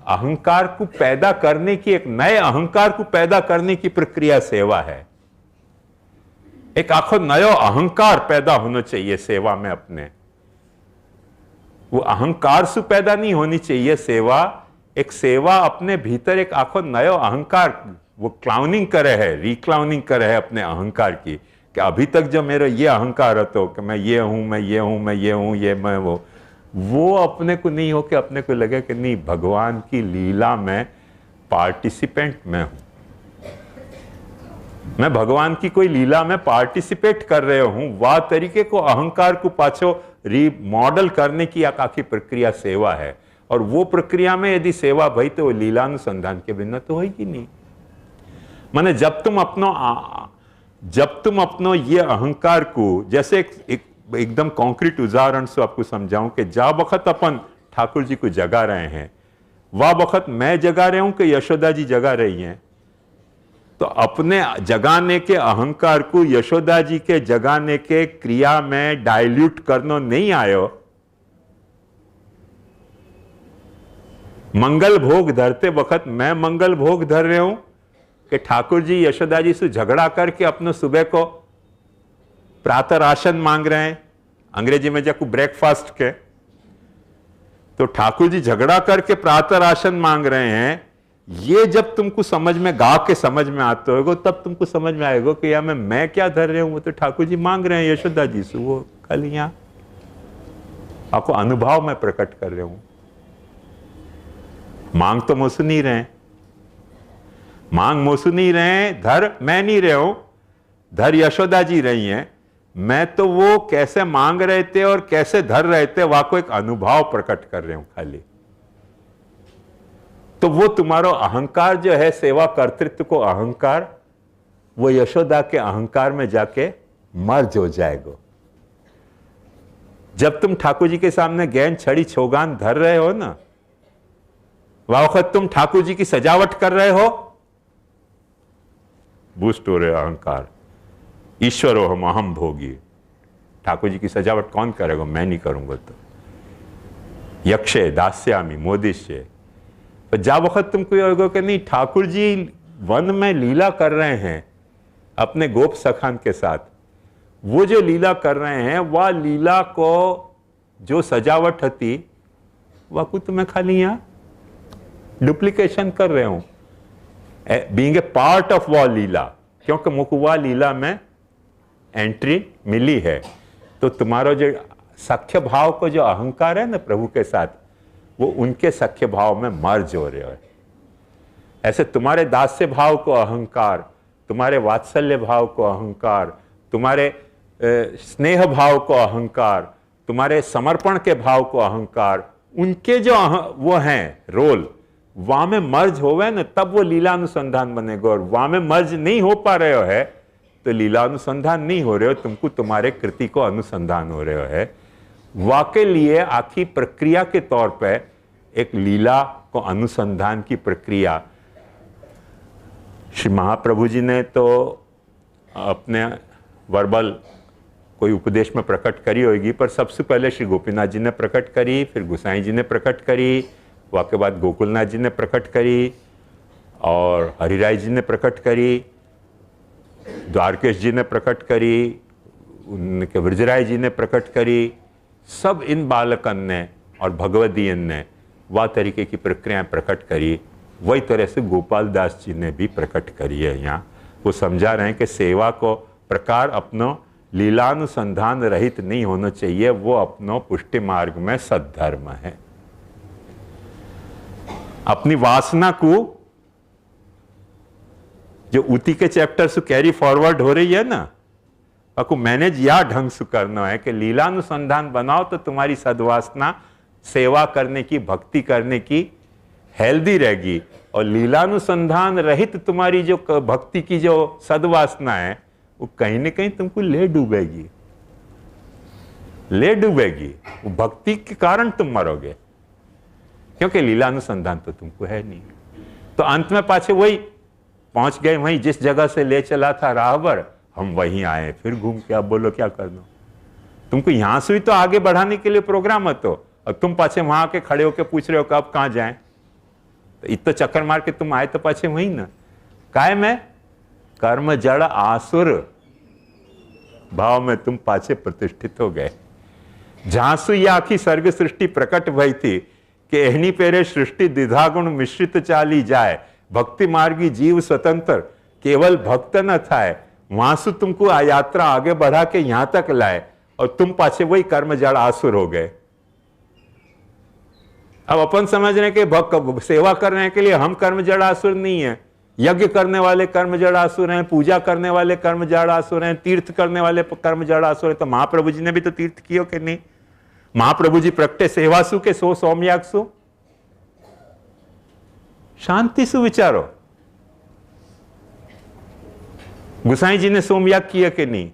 अहंकार को पैदा करने की, एक नए अहंकार को पैदा करने की प्रक्रिया सेवा है। एक आखो नयो अहंकार पैदा होना चाहिए सेवा में अपने। वो अहंकार से पैदा नहीं होनी चाहिए सेवा। एक सेवा अपने भीतर एक आखो नयो अहंकार, वो क्लाउनिंग करे है, रिक्लाउनिंग करे है अपने अहंकार की, कि अभी तक जो मेरा ये अहंकार હતો कि मैं ये हूं, मैं ये हूं, मैं ये हूं, ये मैं वो अपने को नहीं हो, कि अपने को लगे कि नहीं, भगवान की लीला में पार्टिसिपेंट मैं हूं, मैं भगवान की कोई लीला में पार्टिसिपेट कर रहे हूं। वह तरीके को अहंकार को पाछो रीमॉडल करने की एक आखी प्रक्रिया सेवा है। और वो प्रक्रिया में यदि सेवा भई तो वो लीलानुसंधान के बिना तो होगी नहीं। माने जब तुम अपनो ये अहंकार को, जैसे एकदम कॉन्क्रीट उदाहरण से आपको समझाऊं कि जा वक्त अपन ठाकुर जी को जगा रहे हैं, वह वक्त मैं जगा रहा हूं कि यशोदा जी जगा रही हैं, तो अपने जगाने के अहंकार को यशोदा जी के जगाने के क्रिया में डाइल्यूट करना नहीं आयो। मंगल भोग धरते वक्त मैं मंगल भोग धर रहे हूं कि ठाकुर जी यशोदा जी से झगड़ा करके अपने सुबह को प्रातः राशन मांग रहे हैं, अंग्रेजी में जाको ब्रेकफास्ट के, तो ठाकुर जी झगड़ा करके प्रातः राशन मांग रहे हैं। ये जब तुमको समझ में गा के समझ में आते होगा, तब तुमको समझ में आएगा कि यार मैं क्या धर रहे हूं, वो तो ठाकुर जी मांग रहे हैं यशोदा जी से, वो कल यहां आपको अनुभव में प्रकट कर रहे हूं। मांग तो मुझसे नहीं रहे, मांग मुझसे नहीं रहे, धर मैं नहीं रहे हूं, धर यशोदा जी रही हैं। मैं तो वो कैसे मांग रहे थे और कैसे धर रहे थे, वहां को एक अनुभव प्रकट कर रहे हूं खाली। तो वो तुम्हारा अहंकार जो है, सेवा कर्तृत्व को अहंकार, वो यशोदा के अहंकार में जाके मर्ज हो जाएगा। जब तुम ठाकुर जी के सामने गेंद छड़ी छोगान धर रहे हो ना, वह वक्त तुम ठाकुर जी की सजावट कर रहे हो, बूस्ट हो रहे अहंकार। ईश्वरो हम अहम भोगी। ठाकुर जी की सजावट कौन करेगा? मैं नहीं करूंगा। तो यक्षे दास्यामी मोदिष्ये। तो जा वक्त तुमको ये होगा कि नहीं, ठाकुर जी वन में लीला कर रहे हैं अपने गोप सखान के साथ, वो जो लीला कर रहे हैं, वह लीला को जो सजावट थी, वह को तुम्हें खाली यहां डुप्लीकेशन कर रहे हूं, बीइंग ए पार्ट ऑफ वह लीला, क्योंकि मुझको वह लीला में एंट्री मिली है। तो तुम्हारा जो सख्य भाव को जो अहंकार है ना प्रभु के साथ, वो उनके सख्य भाव में मर्ज हो रहे है। ऐसे तुम्हारे दास्य भाव को अहंकार, तुम्हारे वात्सल्य भाव को अहंकार, तुम्हारे स्नेह भाव को अहंकार, तुम्हारे समर्पण के भाव को अहंकार, उनके जो वो हैं रोल, वहां में मर्ज होवे ना, तब वो लीला अनुसंधान बनेगा। और वहां में मर्ज नहीं हो पा रहे हो है तो लीला अनुसंधान नहीं हो रहे हो, तुमको तुम्हारे कृति को अनुसंधान हो रहे हो है। वाके लिए आखी प्रक्रिया के तौर पे एक लीला को अनुसंधान की प्रक्रिया श्री महाप्रभु जी ने तो अपने वर्बल कोई उपदेश में प्रकट करी होगी, पर सबसे पहले श्री गोपीनाथ जी ने प्रकट करी, फिर गोसाई जी ने प्रकट करी, वाके बाद गोकुलनाथ जी ने प्रकट करी, और हरिराय जी ने प्रकट करी, द्वारकेश जी ने प्रकट करी, उनके ब्रजराय जी ने प्रकट करी। सब इन बालकन ने और भगवदीयन ने वह तरीके की प्रक्रियाएं प्रकट करी। वही तरह से गोपाल दास जी ने भी प्रकट करी है। यहाँ वो समझा रहे हैं कि सेवा को प्रकार अपनो लीलानुसंधान रहित नहीं होना चाहिए, वो अपनो पुष्टि मार्ग में सद्धर्म है। अपनी वासना को जो उति के चैप्टर से कैरी फॉरवर्ड हो रही है ना, आपको मैनेज या ढंग से करना है कि लीलानुसंधान बनाओ तो तुम्हारी सद्वासना सेवा करने की, भक्ति करने की हेल्दी रहेगी, और लीलानुसंधान रहित तुम्हारी जो भक्ति की जो सद्वासना है वो कहीं ना कहीं तुमको ले डूबेगी, वो भक्ति के कारण तुम मरोगे, क्योंकि लीलानुसंधान तो तुमको है नहीं। तो अंत में पाछे वही पहुंच गए, वहीं जिस जगह से ले चला था राहबर, हम वहीं आए, फिर घूम के। अब बोलो क्या करना, तुमको यहां से ही तो आगे बढ़ाने के लिए प्रोग्राम है, तो और तुम पाछे वहां आके खड़े होके पूछ रहे हो कि अब कहां जाएं। तो इतना चक्कर मार के तुम आए तो पाछे वहीं ना, काय में कर्म जड़ आसुर भाव में तुम पाछे प्रतिष्ठित हो गए। जहां से यह आखी सर्ग सृष्टि प्रकट भई थी कि एहनी पेरे सृष्टि द्विधा गुण मिश्रित चाली जाए, भक्ति मार्गी जीव स्वतंत्र केवल भक्त न थाए, वहां से तुमको यात्रा आगे बढ़ा के यहां तक लाए, और तुम पाछे वही कर्म जड़ आसुर हो गए। अब अपन समझ रहे कि सेवा करने के लिए हम कर्म जड़ आसुर नहीं है, यज्ञ करने वाले कर्म जड़ आसुर हैं, पूजा करने वाले कर्म जड़ आसुर हैं, तीर्थ करने वाले कर्म जड़ आसुर हैं। तो महाप्रभु जी ने भी तो तीर्थ कियो कि नहीं? महाप्रभु जी प्रगटे सेवासु के सो सौम्यागसु, शांति से विचारो। गुसाई जी ने सोमयाग किया कि नहीं?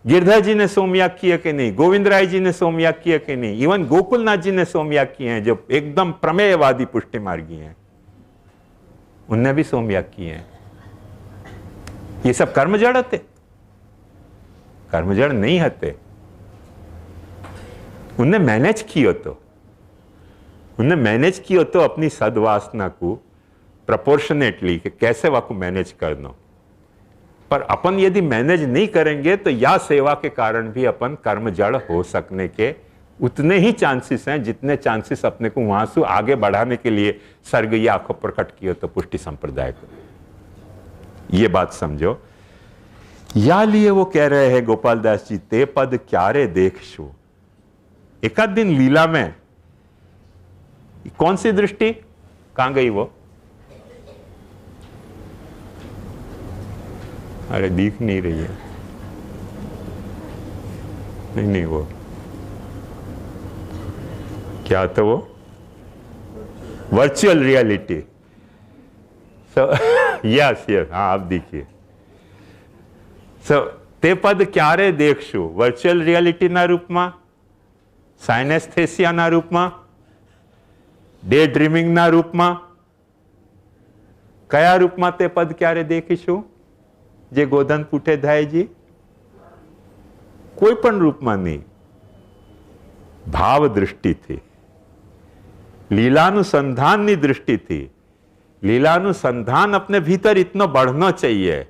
गिरधर जी ने सोमयाग किया कि नहीं? गोविंद राय जी ने सोमयाग किया कि नहीं? इवन गोकुलनाथ जी ने सोमयाग किए हैं, जो एकदम प्रमेयवादी पुष्टि मार्गी हैं, उनने भी सोमयाग किए हैं। ये सब कर्मजड़ हते? कर्मजड़ नहीं हते। उनने मैनेज कियो तो अपनी सद्वासना को प्रोपोर्शनेटली कि कैसे वाको मैनेज करना। पर अपन यदि मैनेज नहीं करेंगे तो या सेवा के कारण भी अपन कर्म जड़ हो सकने के उतने ही चांसेस हैं जितने चांसेस अपने को वहां से आगे बढ़ाने के लिए सर्ग या आंखों प्रकट किए तो पुष्टि संप्रदाय को। ये बात समझो। या लिए वो कह रहे हैं गोपाल दास जी, ते पद क्यारे देखशु। एकाध दिन लीला में कौन सी दृष्टि कहां गई वो? अरे दिख नहीं रही है। नहीं वो क्या था वो? Virtual reality. सो यस हाँ आप देखिए। सो ते पद क्यारे देखशु, वर्चुअल रियलिटी ना रूप में, साइनेस्थेसिया ना रूप में, डे ड्रीमिंग ना रूप में, कया रूप में ते पद क्यारे देखीशु जे गोधन पूठे धाय जी? कोई पण रूप में नहीं। भाव दृष्टि थी, लीलानुसंधान की दृष्टि थी। लीलानुसंधान अपने भीतर इतना बढ़ना चाहिए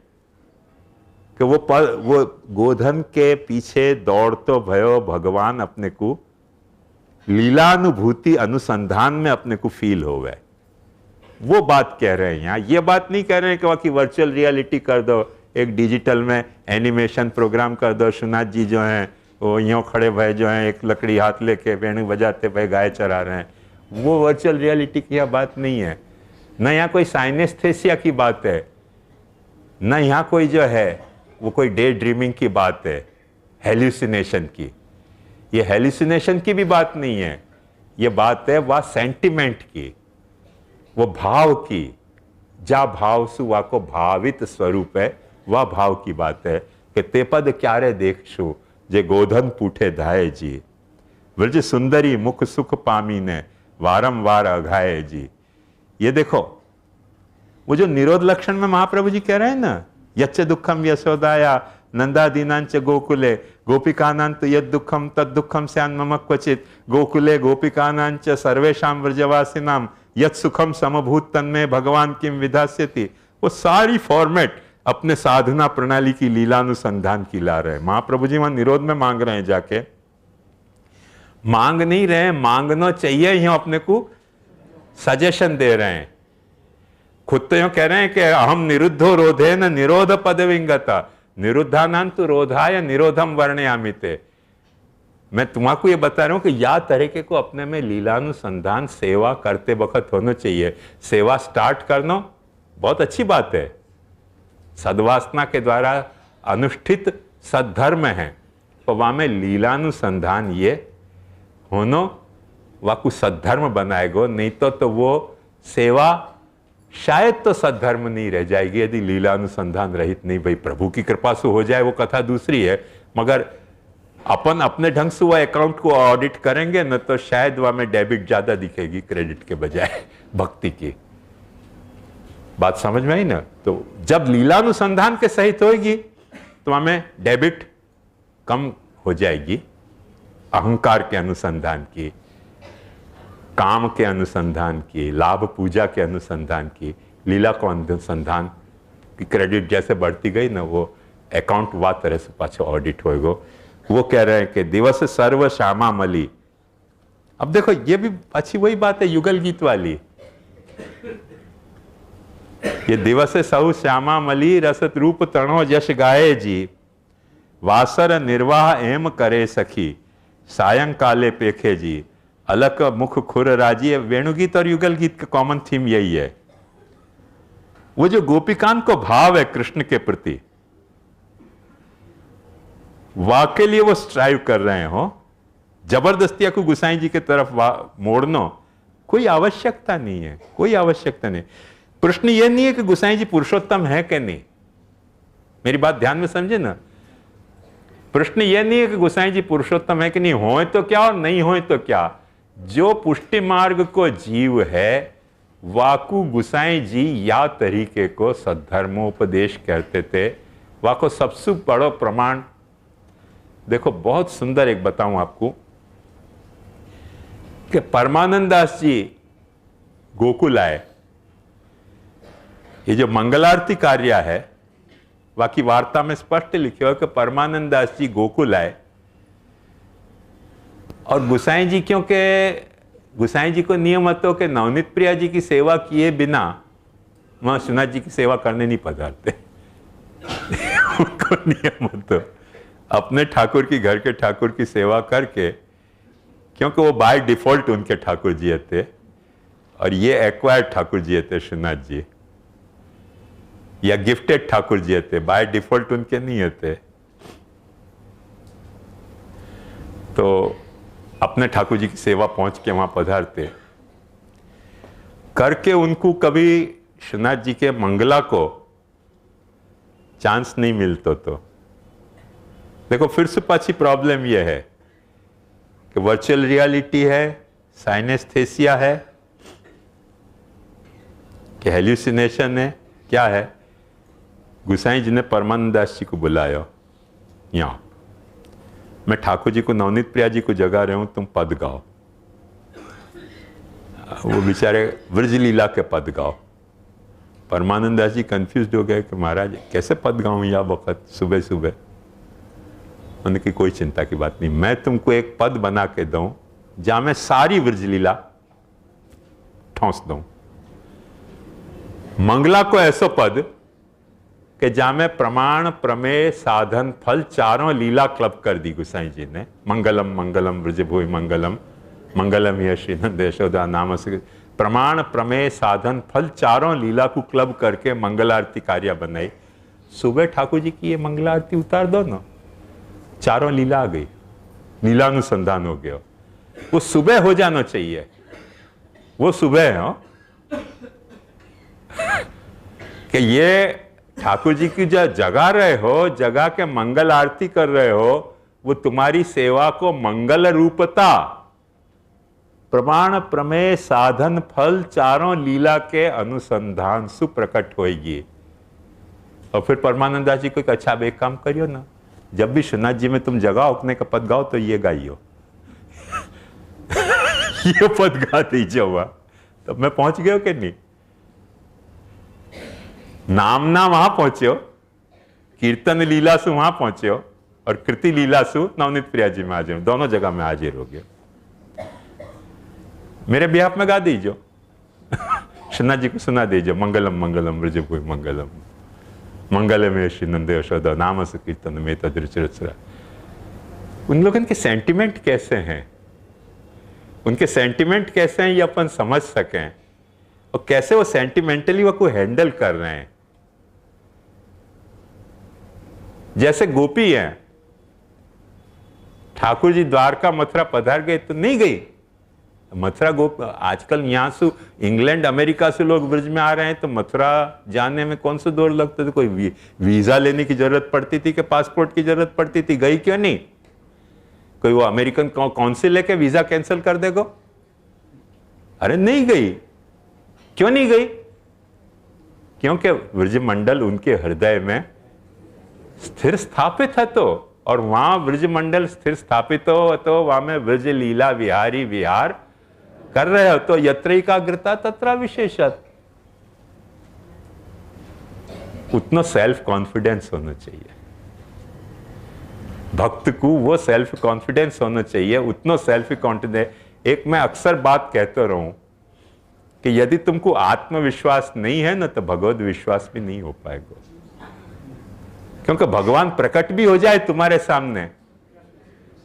कि वो गोधन के पीछे दौड़तो भयो भगवान अपने को लीलानुभूति अनुसंधान में अपने को फील होवे। वो बात कह रहे हैं यहां। ये बात नहीं कह रहे हैं कि बाकी वर्चुअल रियलिटी कर दो, एक डिजिटल में एनिमेशन प्रोग्राम कर दो। सुनाथ जी जो हैं वो यूं खड़े भय जो हैं, एक लकड़ी हाथ लेके वेणु बजाते भय गाय चरा रहे हैं। वो वर्चुअल रियलिटी की यह बात नहीं है। न यहाँ कोई साइनेस्थेसिया की बात है, न यहाँ कोई जो है वो कोई डे ड्रीमिंग की बात है, हेल्यूसिनेशन की। ये हेल्यूसिनेशन की भी बात नहीं है। ये बात है वह सेंटिमेंट की, वो भाव की। जा भाव सु वा को भावित स्वरूप है, वह भाव की बात है कि ते पद क्यारे देखशु जे गोधन पूठे धाये जी। ब्रज सुंदरी मुख सुख पामी ने वारंवार अघाये जी। ये देखो वो जो निरोध लक्षण में महाप्रभु जी कह रहे हैं ना, यच्च दुखम यशोदाया नंदादीनांच गोकुले गोपिकानांत यद दुखम तद दुखम स्यान् मम क्वचित गोकुले गोपिकानांच सर्वेषां व्रजवासिनां यत् सुखम समभूत तन्मे भगवान किम विधास्यति। वो सारी फॉर्मेट अपने साधना प्रणाली की लीलानुसंधान की ला रहे हैं। महाप्रभु जी वहां निरोध में मांग रहे हैं, जाके मांग नहीं रहे हैं, मांगना चाहिए यूं अपने को सजेशन दे रहे हैं। खुद तो यूं कह रहे हैं कि हम निरुद्धो रोधे न निरोध पद विंगता। निरुद्धानंतु रोधाय निरोधम वर्णयामिते। मैं तुम्हारा ये बता रहा हूं कि या तरीके को अपने में लीलानुसंधान सेवा करते वक्त होना चाहिए। सेवा स्टार्ट करना बहुत अच्छी बात है, सद्वासना के द्वारा अनुष्ठित सद्धर्म है, तो वहां में लीलानुसंधान ये होनो वाकु सद्धर्म बनाएगो। नहीं तो वो सेवा शायद तो सद्धर्म नहीं रह जाएगी यदि लीलानुसंधान रहित नहीं। भाई प्रभु की कृपा से हो जाए वो कथा दूसरी है, मगर अपन अपने ढंग से वो अकाउंट को ऑडिट करेंगे न तो शायद वहां में डेबिट ज्यादा दिखेगी क्रेडिट के बजाय भक्ति की। बात समझ में आई ना? तो जब लीलानुसंधान के सहित होगी तो वहां में डेबिट कम हो जाएगी, अहंकार के अनुसंधान की, काम के अनुसंधान की, लाभ पूजा के अनुसंधान की, लीला को अनुसंधान की क्रेडिट जैसे बढ़ती गई ना वो अकाउंट वा तरह से पाछो ऑडिट होएगा। वो कह रहे हैं कि दिवस सर्व श्यामा मली। अब देखो ये भी अच्छी वही बात है युगल गीत वाली, ये दिवस सहु श्यामा मली रसत रूप तणो जश गाए जी, वासर निर्वाह एम करे सखी, सायंकाले पेखे जी, अलक मुख खुर राजी। वेणुगीत और युगल गीत का कॉमन थीम यही है। वो जो गोपिकांत को भाव है कृष्ण के प्रति, वाके लिए वो स्ट्राइव कर रहे हो, जबरदस्तिया को गुसाई जी की तरफ मोड़नो कोई आवश्यकता नहीं है, कोई आवश्यकता नहीं। प्रश्न ये नहीं है कि गुसाई जी पुरुषोत्तम है कि नहीं, मेरी बात ध्यान में समझे ना। प्रश्न यह नहीं है कि गुसाई जी पुरुषोत्तम है कि नहीं, होए तो क्या और नहीं होए तो क्या। जो पुष्टि मार्ग को जीव है वाकु गुसाई जी या तरीके को सद्धर्मोपदेश कहते थे, वाको सबसे बड़ो प्रमाण देखो। बहुत सुंदर एक बताऊं आपको कि परमानंद दास जी गोकुल आए, ये जो मंगलारती कार्य है बाकी वार्ता में स्पष्ट लिखे हो कि परमानंद दास जी गोकुल आए और गुसाई जी, क्योंकि गुसाई जी को नियम હતો कि नवनीत प्रिया जी की सेवा किए बिना वहां श्रीनाथ जी की सेवा करने नहीं पधारते। उनको नियम હતો अपने ठाकुर की, घर के ठाकुर की सेवा करके, क्योंकि वो बाय डिफॉल्ट उनके ठाकुर जी थे और ये एक्वायर्ड ठाकुर जी थे श्रीनाथ जी, या गिफ्टेड ठाकुर जी थे, बाय डिफॉल्ट उनके नहीं थे। तो अपने ठाकुर जी की सेवा पहुंच के वहां पधारते करके, उनको कभी श्रीनाथ जी के मंगला को चांस नहीं मिलता। तो देखो फिर से पाछी प्रॉब्लम यह है कि वर्चुअल रियलिटी है, साइनेस्थेसिया है कि हेल्यूसिनेशन है, क्या है। गुसाई जी ने परमानंद दास जी को बुलाया, यहां मैं ठाकुर जी को, नवनीत प्रिया जी को जगा रहा हूं, तुम पद गाओ। वो बेचारे व्रज लीला के पद गाओ। परमानंद दास जी कंफ्यूज हो गए कि महाराज कैसे पद गाऊं या वक्त सुबह सुबह। उन्होंने की कोई चिंता की बात नहीं, मैं तुमको एक पद बना के दूं जहां मैं सारी व्रज लीला ठोंस दूं। मंगला को ऐसा पद कि जहां में प्रमाण प्रमेय साधन फल चारों लीला क्लब कर दी गुसाई जी ने। मंगलम मंगलम ब्रजभूमि मंगलम, मंगलम यह श्री नंद यशोदा नाम से प्रमाण प्रमेय साधन फल चारों लीला को क्लब करके मंगल आरती कार्य बनाई। सुबह ठाकुर जी की ये मंगल आरती उतार दो ना, चारों लीला आ गई, लीलानुसंधान हो गया। वो सुबह हो जाना चाहिए, वो सुबह है कि ये ठाकुर जी की जो जगा रहे हो, जगा के मंगल आरती कर रहे हो, वो तुम्हारी सेवा को मंगल रूपता प्रमाण प्रमेय साधन फल चारों लीला के अनुसंधान सुप्रकट होगी। और फिर परमानंद दास जी को एक अच्छा एक काम करियो ना, जब भी श्रीनाथ जी में तुम जगाओ अपने का पद गाओ तो ये गाइयो। ये पद गा दीजिए हुआ तो मैं पहुंच गया कि नहीं। नामना वहां पहुंचे हो, कीर्तन लीला से वहां पहुंचे हो, और कृति लीला से नवनीत प्रिया जी में हाजिर, दोनों जगह में हाजिर हो गए। मेरे बिहाफ में गा दीजिए, श्रीनाथ जी को सुना दीजिए, मंगलम मंगलम ब्रजभूमि मंगलम। मंगलमय श्री नंद यशोदा नाम कीर्तन में तदृचरा। उन लोगों के सेंटिमेंट कैसे हैं, उनके सेंटिमेंट कैसे हैं ये अपन समझ सकें, और कैसे वो सेंटिमेंटली वो को हैंडल कर रहे हैं। जैसे गोपी हैं, ठाकुर जी द्वारका मथुरा पधार गए तो नहीं गई मथुरा। आजकल यहां से इंग्लैंड अमेरिका से लोग ब्रिज में आ रहे हैं तो मथुरा जाने में कौन सा दूर लगता था, कोई वीजा लेने की जरूरत पड़ती थी कि पासपोर्ट की जरूरत पड़ती थी, गई क्यों नहीं? कोई वो अमेरिकन काउंसिल लेके वीजा कैंसिल कर देगो? अरे नहीं गई। क्यों नहीं गई? क्योंकि ब्रजमंडल उनके हृदय में स्थिर स्थापित है। तो और वहां ब्रजमंडल स्थिर स्थापित हो तो वहां में ब्रज लीला विहारी विहार कर रहे हो तो यत्र एकाग्रता तत्र विशेषत। उतना सेल्फ कॉन्फिडेंस होना चाहिए भक्त को, वो सेल्फ कॉन्फिडेंस होना चाहिए, उतना सेल्फ कॉन्फिडेंस। एक मैं अक्सर बात कहता रहूं कि यदि तुमको आत्मविश्वास नहीं है ना तो भगवत विश्वास भी नहीं हो पाएगा। क्योंकि भगवान प्रकट भी हो जाए तुम्हारे सामने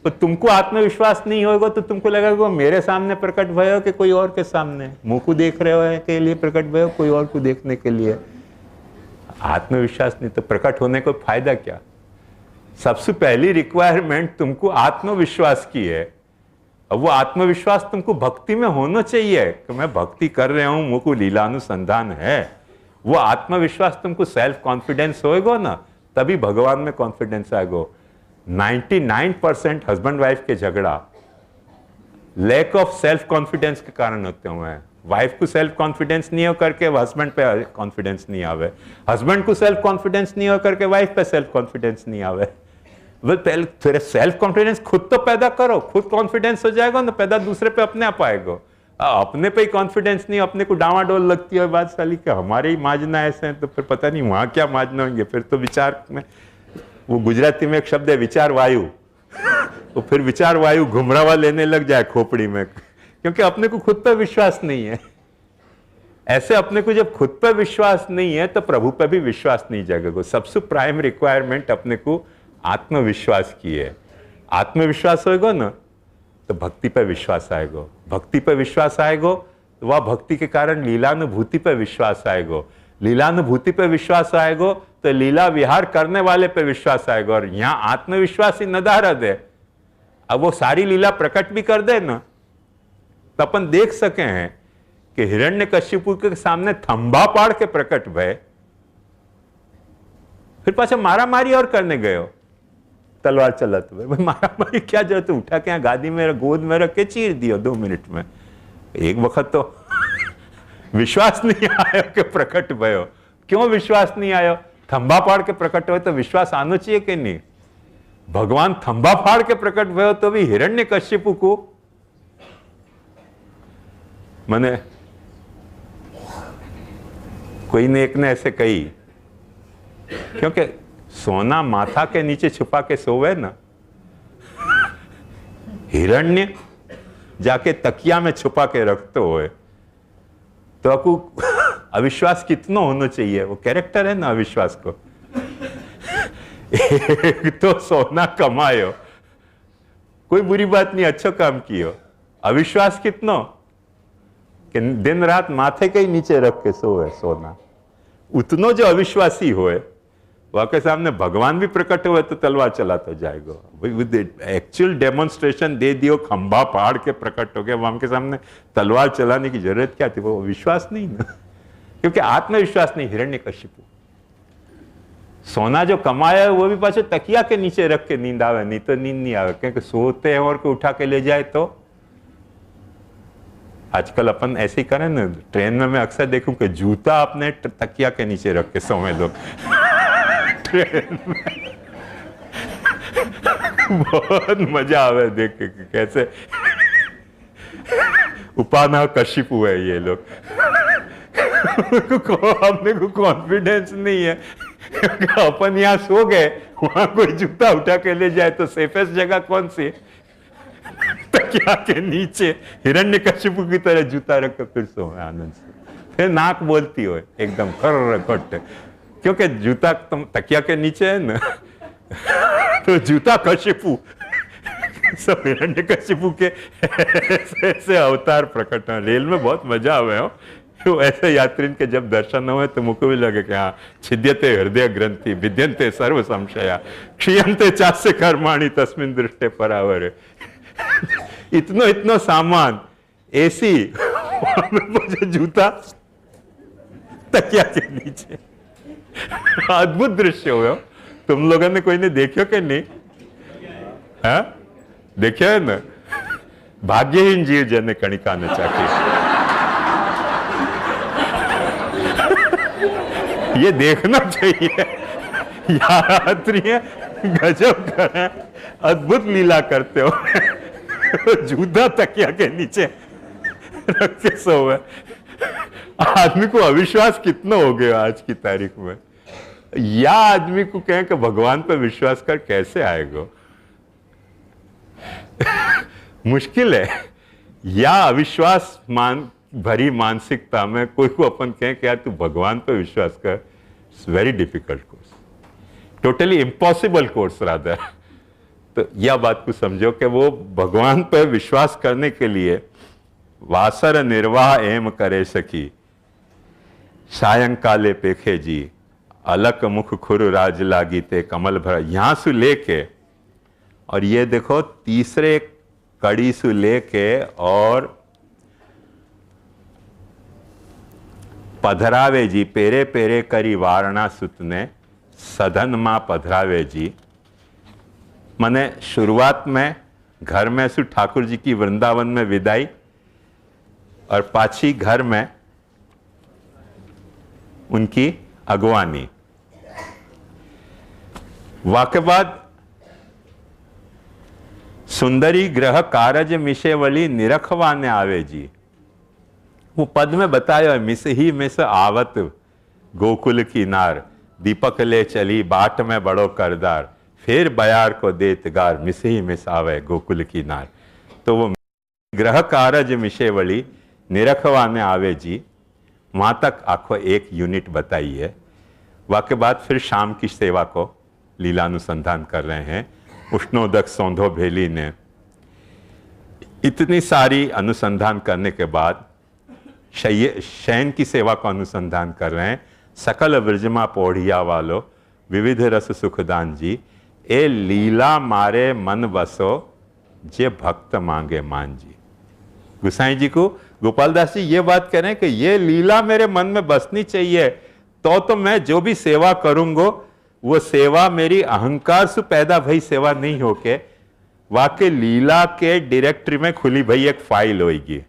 तो तुमको आत्मविश्वास नहीं होगा तो तुमको लगेगा मेरे सामने प्रकट भयो कि कोई और के सामने, मुंह को देख रहे हो के लिए प्रकट भयो, कोई और को देखने के लिए। आत्मविश्वास नहीं तो प्रकट होने को फायदा क्या? सबसे पहली रिक्वायरमेंट तुमको आत्मविश्वास की है, और वो आत्मविश्वास तुमको भक्ति में होना चाहिए कि मैं भक्ति कर रहा हूं, मुझको लीलानुसंधान है। वो आत्मविश्वास तुमको सेल्फ कॉन्फिडेंस होएगा ना तभी भगवान में कॉन्फिडेंस आएगा। 99% हस्बैंड वाइफ के झगड़ा लैक ऑफ सेल्फ कॉन्फिडेंस के कारण होते हुए। वाइफ को सेल्फ कॉन्फिडेंस नहीं हो करके हस्बैंड पे कॉन्फिडेंस नहीं आवे, हस्बैंड को सेल्फ कॉन्फिडेंस नहीं हो करके वाइफ पे सेल्फ कॉन्फिडेंस नहीं आवे। वो पहले सेल्फ कॉन्फिडेंस खुद तो पैदा करो, खुद कॉन्फिडेंस हो जाएगा ना पैदा, दूसरे पे अपने आप आएगा। अपने पे ही कॉन्फिडेंस नहीं, अपने को डावाडोल लगती है बात साली कि हमारे ही माजना ऐसे हैं तो फिर पता नहीं वहां क्या माजना होंगे। फिर तो विचार में, वो गुजराती में एक शब्द है विचार वायु, तो फिर विचार वायु घुमरावा लेने लग जाए खोपड़ी में, क्योंकि अपने को खुद पे विश्वास नहीं है। ऐसे अपने को जब खुद पे विश्वास नहीं है तो प्रभु पे भी विश्वास नहीं जाएगा। सबसे प्राइम रिक्वायरमेंट अपने को आत्मविश्वास की है। आत्मविश्वास होगा ना तो भक्ति पे विश्वास आएगा, भक्ति पे विश्वास आएगा तो वह भक्ति के कारण लीलानुभूति पे विश्वास आएगा, लीलानुभूति पे विश्वास आएगा तो लीला विहार करने वाले पे विश्वास आएगा। और यहां आत्मविश्वास ही नदारद है। अब वो सारी लीला प्रकट भी कर दे ना तो अपन देख सके हैं कि हिरण्यकश्यपु के सामने थंबा पाड़ के प्रकट भय, फिर पाछा मारा मारी और करने गए, तलवार चलत हुए। मारा मारी क्या जरूरत, उठा के गादी में गोद में रख के चीर दियो 2 मिनट में। एक वक्त तो विश्वास नहीं आयो कि प्रकट भयो। क्यों विश्वास नहीं आयो? थंबा फाड़ के प्रकट हो तो विश्वास आना चाहिए कि नहीं? भगवान थंबा फाड़ के प्रकट भयो तो भी हिरण्यकश्यपु को, मैंने कोई ने एक ने ऐसे कही, क्योंकि सोना माथा के नीचे छुपा के सोवे ना, हिरण्य जाके तकिया में छुपा के रखते हुए, तो आपको अविश्वास कितना होना चाहिए? वो कैरेक्टर है ना अविश्वास को। एक तो सोना कमायो, कोई बुरी बात नहीं, अच्छा काम कियो। अविश्वास कितना कि दिन रात माथे के ही नीचे रख के सोए सोना। उतनो जो अविश्वासी होए वहां के सामने भगवान भी प्रकट हुए तो तलवार चलाता जाएगा। एक्चुअल डेमोन्स्ट्रेशन दे दियो, खंभा पहाड़ के प्रकट हो गया, वहां के सामने तलवार चलाने की जरूरत क्या थी? वो विश्वास नहीं ना, क्योंकि आत्मविश्वास नहीं। हिरण्यकश्यपु सोना जो कमाया है वो भी पाछे तकिया के नीचे रख के नींद आवे, नहीं तो नींद नहीं आवे, क्योंकि सोते हैं और कोई उठा के ले जाए तो। आजकल अपन ऐसे ही करें ना, ट्रेन में मैं अक्सर देखूं कि जूता अपने तकिया के नीचे रख के सोए लोग ट्रेन में। बहुत मजा आवे देख के कैसे उपाना कश्यपु है ये लोग। अपने को कॉन्फिडेंस नहीं है, अपन यहाँ सो गए, वहां कोई जूता उठा के ले जाए तो सेफेस्ट जगह कौन सी? तकिया के नीचे हिरण्यकश्यपु की तरह जूता रख कर फिर सो आनंद से। फिर नाक बोलती हो एकदम खर खट, क्योंकि जूता तुम तकिया के नीचे है ना, तो जूता कशिपु, सब हिरण्यकशिपु के ऐसे अवतार प्रकट हैं। रेल में बहुत मजा आवे हो, तो ऐसे यात्री के जब दर्शन हुए तो मुझको भी लगे कि हाँ, छिद्यते हृदय ग्रंथि विद्यन्ते सर्व संशया क्षीयन्ते चास्य कर्माणि तस्मिन् दृष्टे परावरे। इतनो इतनो सामान, एसी, जूता तकिया के नीचे, अद्भुत दृश्य हुए। तुम लोगों ने कोई ने देखो कि नहीं? हाँ, देखा है ना? भाग्यहीन जीव जने कणिका न चाखी। ये देखना चाहिए। यात्री गजब करें, अद्भुत लीला करते हो। जूता तकिया के नीचे रख के सोए। आदमी को अविश्वास कितना हो गया आज की तारीख में। या आदमी को कहें कि भगवान पर विश्वास कर, कैसे आएगा? मुश्किल है। या अविश्वास भरी मानसिकता में कोई को अपन कहें कि यार तू भगवान पर विश्वास कर, it's very difficult course, totally impossible course rather. तो यह बात को समझो कि वो भगवान पर विश्वास करने के लिए वासर निर्वाह एम करे सकी, सायंकाले पेखे जी, अलक मुख खुर राज लागी ते कमल भर। यहां से लेके और ये देखो तीसरे कड़ी से लेके और पधरावे जी, पेरे पेरे करी वारणा सुतने सदन मां पधरावे जी। मैंने शुरुआत में घर में सु ठाकुर जी की वृंदावन में विदाई और पाछी घर में उनकी अगवानी। वाके बाद सुंदरी ग्रह कारज मिशेवली निरखवाने आवे जी। वो पद में बताया, मिस ही मिस आवत गोकुल की नार, दीपक ले चली बाट में बड़ो करदार, फिर बयार को देत गार, मिस ही मिस आवे गोकुल की नार। तो वो ग्रह कारज मिशेवली निरखवाने आवे जी, वहां तक आखो एक यूनिट बताई है। वाके बाद फिर शाम की सेवा को लीलानुसंधान कर रहे हैं। उष्णोदक सौंधो भेली ने इतनी सारी अनुसंधान करने के बाद शयन की सेवा को अनुसंधान कर रहे हैं। सकल ब्रजमा पौड़िया वालो विविध रस सुखदान जी, ए लीला मारे मन बसो जे भक्त मांगे मान जी। गुसाई जी को गोपालदास जी ये बात कह रहे हैं कि ये लीला मेरे मन में बसनी चाहिए, तो मैं जो भी सेवा करूंगा वो सेवा मेरी अहंकार से पैदा भई सेवा नहीं होके वाकई लीला के डायरेक्टरी में खुली भई एक फाइल होगी।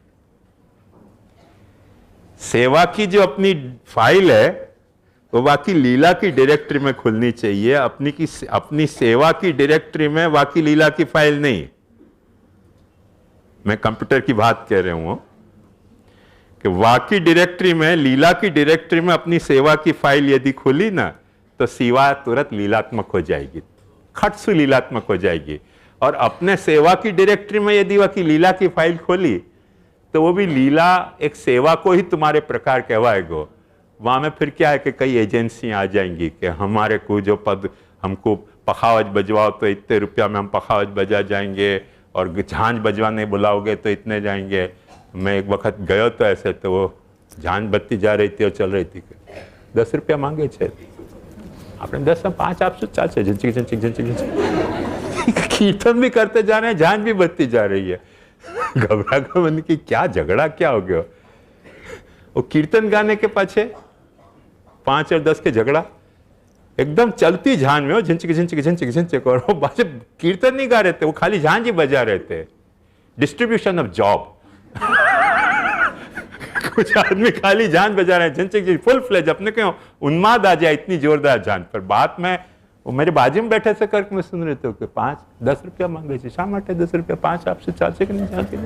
सेवा की जो अपनी फाइल है वो बाकी लीला की डायरेक्टरी में खुलनी चाहिए। अपनी सेवा की डायरेक्टरी में बाकी लीला की फाइल नहीं। मैं कंप्यूटर की बात कह रहा हूं कि वाकी डायरेक्टरी में, लीला की डायरेक्टरी में अपनी सेवा की फाइल यदि खुली ना तो सेवा तुरंत लीलात्मक हो जाएगी, खट से लीलात्मक हो जाएगी। और अपने सेवा की डायरेक्टरी में यदि वाकी लीला की फाइल खोली तो वो भी लीला एक सेवा को ही तुम्हारे प्रकार कहवाएगो। वहां में फिर क्या है कि कई एजेंसियां आ जाएंगी कि हमारे को जो पद हमको पखावज बजवाओ तो इतने रुपया में हम पखावज बजा जाएंगे, और झांझ बजवाने बुलाओगे तो इतने जाएंगे। मैं एक वक्त गयो तो ऐसे, तो वो झांझ बत्ती जा रही थी और चल रही थी, 10 रुपया मांगे छे, आपने 10 में 5 आपसे चालसे, झंचिक झंचिक झंचिक झंचिक। कीर्तन भी करते जा रहे हैं, झांझ भी बत्ती जा रही है। घबरा गए कि क्या झगड़ा क्या हो गया। वो कीर्तन गाने के पाछे 5 और 10 के झगड़ा, एकदम चलती झांझ में, वो झंचिक झंचिक झंचिक झंचिक, और वो बाजे कीर्तन नहीं गा रहे थे, वो खाली झांझ ही बजा रहे थे। Distribution of job. कुछ आदमी खाली झांझ बजा रहे हैं, झंचिक फुल फ्लेज, अपने क्यों उन्माद आ जाए इतनी जोरदार झांझ पर। बात में वो मेरे बाजू में बैठे से करके मैं सुन रहे थे कि 5-10 रुपया मांगे थे, शा माटे 10 रुपया, 5 आपसे चालसे कि नहीं चालसे।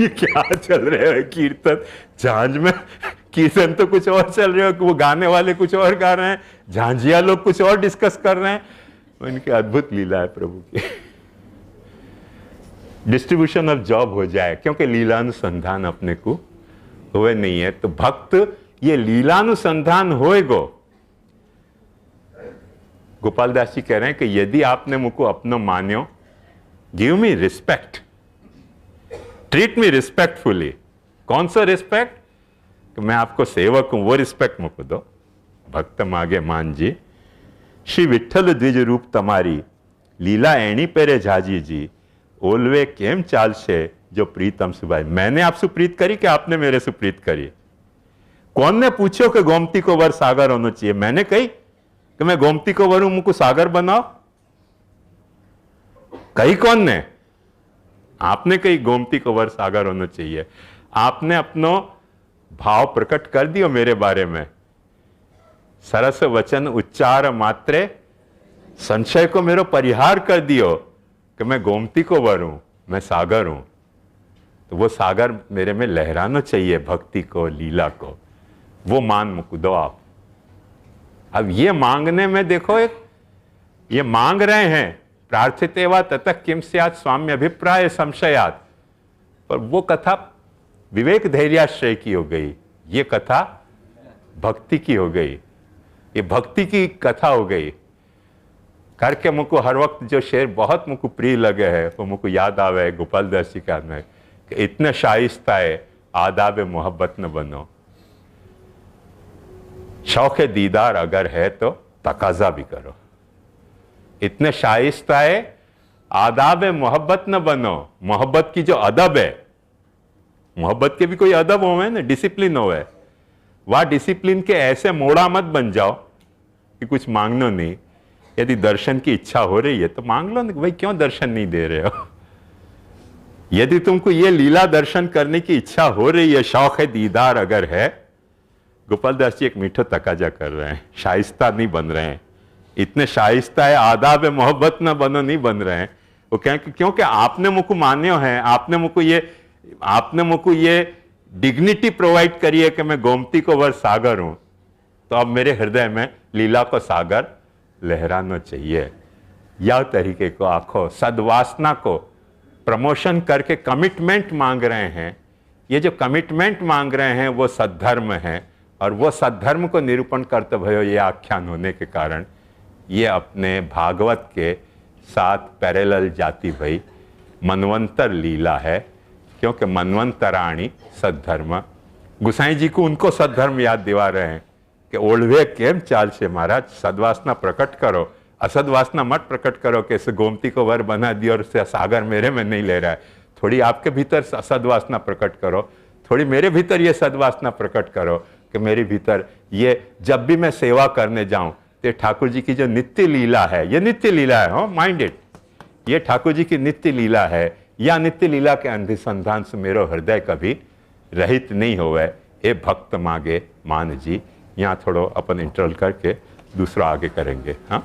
क्या चल रहे है कीर्तन झांझ में? कीर्तन तो कुछ और चल रहे हो, वो गाने वाले कुछ और गा रहे हैं, झांझिया लोग कुछ और डिस्कस कर रहे हैं। उनकी अद्भुत लीला है प्रभु की। डिस्ट्रीब्यूशन ऑफ जॉब हो जाए, क्योंकि लीलानुसंधान अपने को हुए नहीं है। तो भक्त ये लीलानुसंधान होएगो। गोपाल दास जी कह रहे हैं कि यदि आपने मुझको अपनो मान्यो, give me respect, treat me respectfully. कौन सा रिस्पेक्ट? कि मैं आपको सेवक हूं, वो रिस्पेक्ट मुझको दो। भक्त मागे मान जी, श्री विठ्ठल द्विज रूप तमारी, लीला एणी पेरे झाजी जी, ओलवे केम चालशे जो प्रीतम सुभाई। मैंने आपसे प्रीत करी कि आपने मेरे से प्रीत करी? कौन ने पूछो कि गोमती को वर सागर होना चाहिए? मैंने कही कि मैं गोमती को वर हूं, मुझको सागर बनाओ? कही कौन ने? आपने कही गोमती को वर सागर होना चाहिए। आपने अपनो भाव प्रकट कर दियो मेरे बारे में। सरस वचन उच्चार मात्रे संशय को मेरो परिहार कर दियो कि मैं गोमती को वर हूं, मैं सागर हूं। तो वो सागर मेरे में लहराना चाहिए, भक्ति को, लीला को। वो मान मुझको दो आप। अब ये मांगने में देखो, एक ये मांग रहे हैं, प्रार्थिते वा ततः किम स्यात् स्वाम्य अभिप्राय संशयात्। पर वो कथा विवेक धैर्याश्रय की हो गई, ये कथा भक्ति की हो गई, ये भक्ति की कथा हो गई। करके मुझको हर वक्त जो शेर बहुत मुझको प्रिय लगे है, वो मुझको याद आवे गोपाल दास जी का में कि इतने शाइस्ता है आदाब मोहब्बत न बनो, शौक दीदार अगर है तो तकाजा भी करो। इतने शाइस्ता है आदाब मोहब्बत न बनो। मोहब्बत की जो अदब है, मोहब्बत के भी कोई अदब होवे ना, डिसिप्लिन होवे। वह डिसिप्लिन के ऐसे मोड़ा मत बन जाओ कि कुछ मांगनो नहीं। यदि दर्शन की इच्छा हो रही है तो मांग लो ना, भाई क्यों दर्शन नहीं दे रहे हो? यदि तुमको ये लीला दर्शन करने की इच्छा हो रही है, शौक है दीदार अगर है, गोपाल दास जी एक मीठो तकाजा कर रहे हैं, शाइस्ता नहीं बन रहे हैं। इतने शाइस्ता है आदाब मोहब्बत न बनो नहीं बन रहे हैं। वो कहें क्योंकि आपने मुझको मान्यो है, आपने मुझको ये डिग्निटी प्रोवाइड करी है कि मैं गोमती को वर सागर हूं, तो अब मेरे हृदय में लीला को सागर लहराना चाहिए। यह तरीके को आखो सद्वासना को प्रमोशन करके कमिटमेंट मांग रहे हैं। ये जो कमिटमेंट मांग रहे हैं वो सद्धर्म है, और वो सद्धर्म को निरूपण करते भयो ये आख्यान होने के कारण ये अपने भागवत के साथ पैरेलल जाती भई मनवंतर लीला है। क्योंकि मनवंतराणी सद्धर्म, गुसाई जी को उनको सद्धर्म याद दिवा रहे हैं कि ओढ़वे केम चाल से महाराज, सद्वासना प्रकट करो, असदवासना मत प्रकट करो कि इस गोमती को वर बना दिया और उससे सागर मेरे में नहीं ले रहा है। थोड़ी आपके भीतर सद्वासना प्रकट करो, थोड़ी मेरे भीतर ये सद्वासना प्रकट करो कि मेरे भीतर ये जब भी मैं सेवा करने जाऊं तो ठाकुर जी की जो नित्य लीला है, ये नित्य लीला है, हो माइंड इट, ये ठाकुर जी की नित्य लीला है। या नित्य लीला के अनुसंधान से मेरो हृदय कभी रहित नहीं होवे। ए भक्त मागे मान जी। यहाँ थोड़ो अपन इंटरवल करके दूसरा आगे करेंगे। हाँ।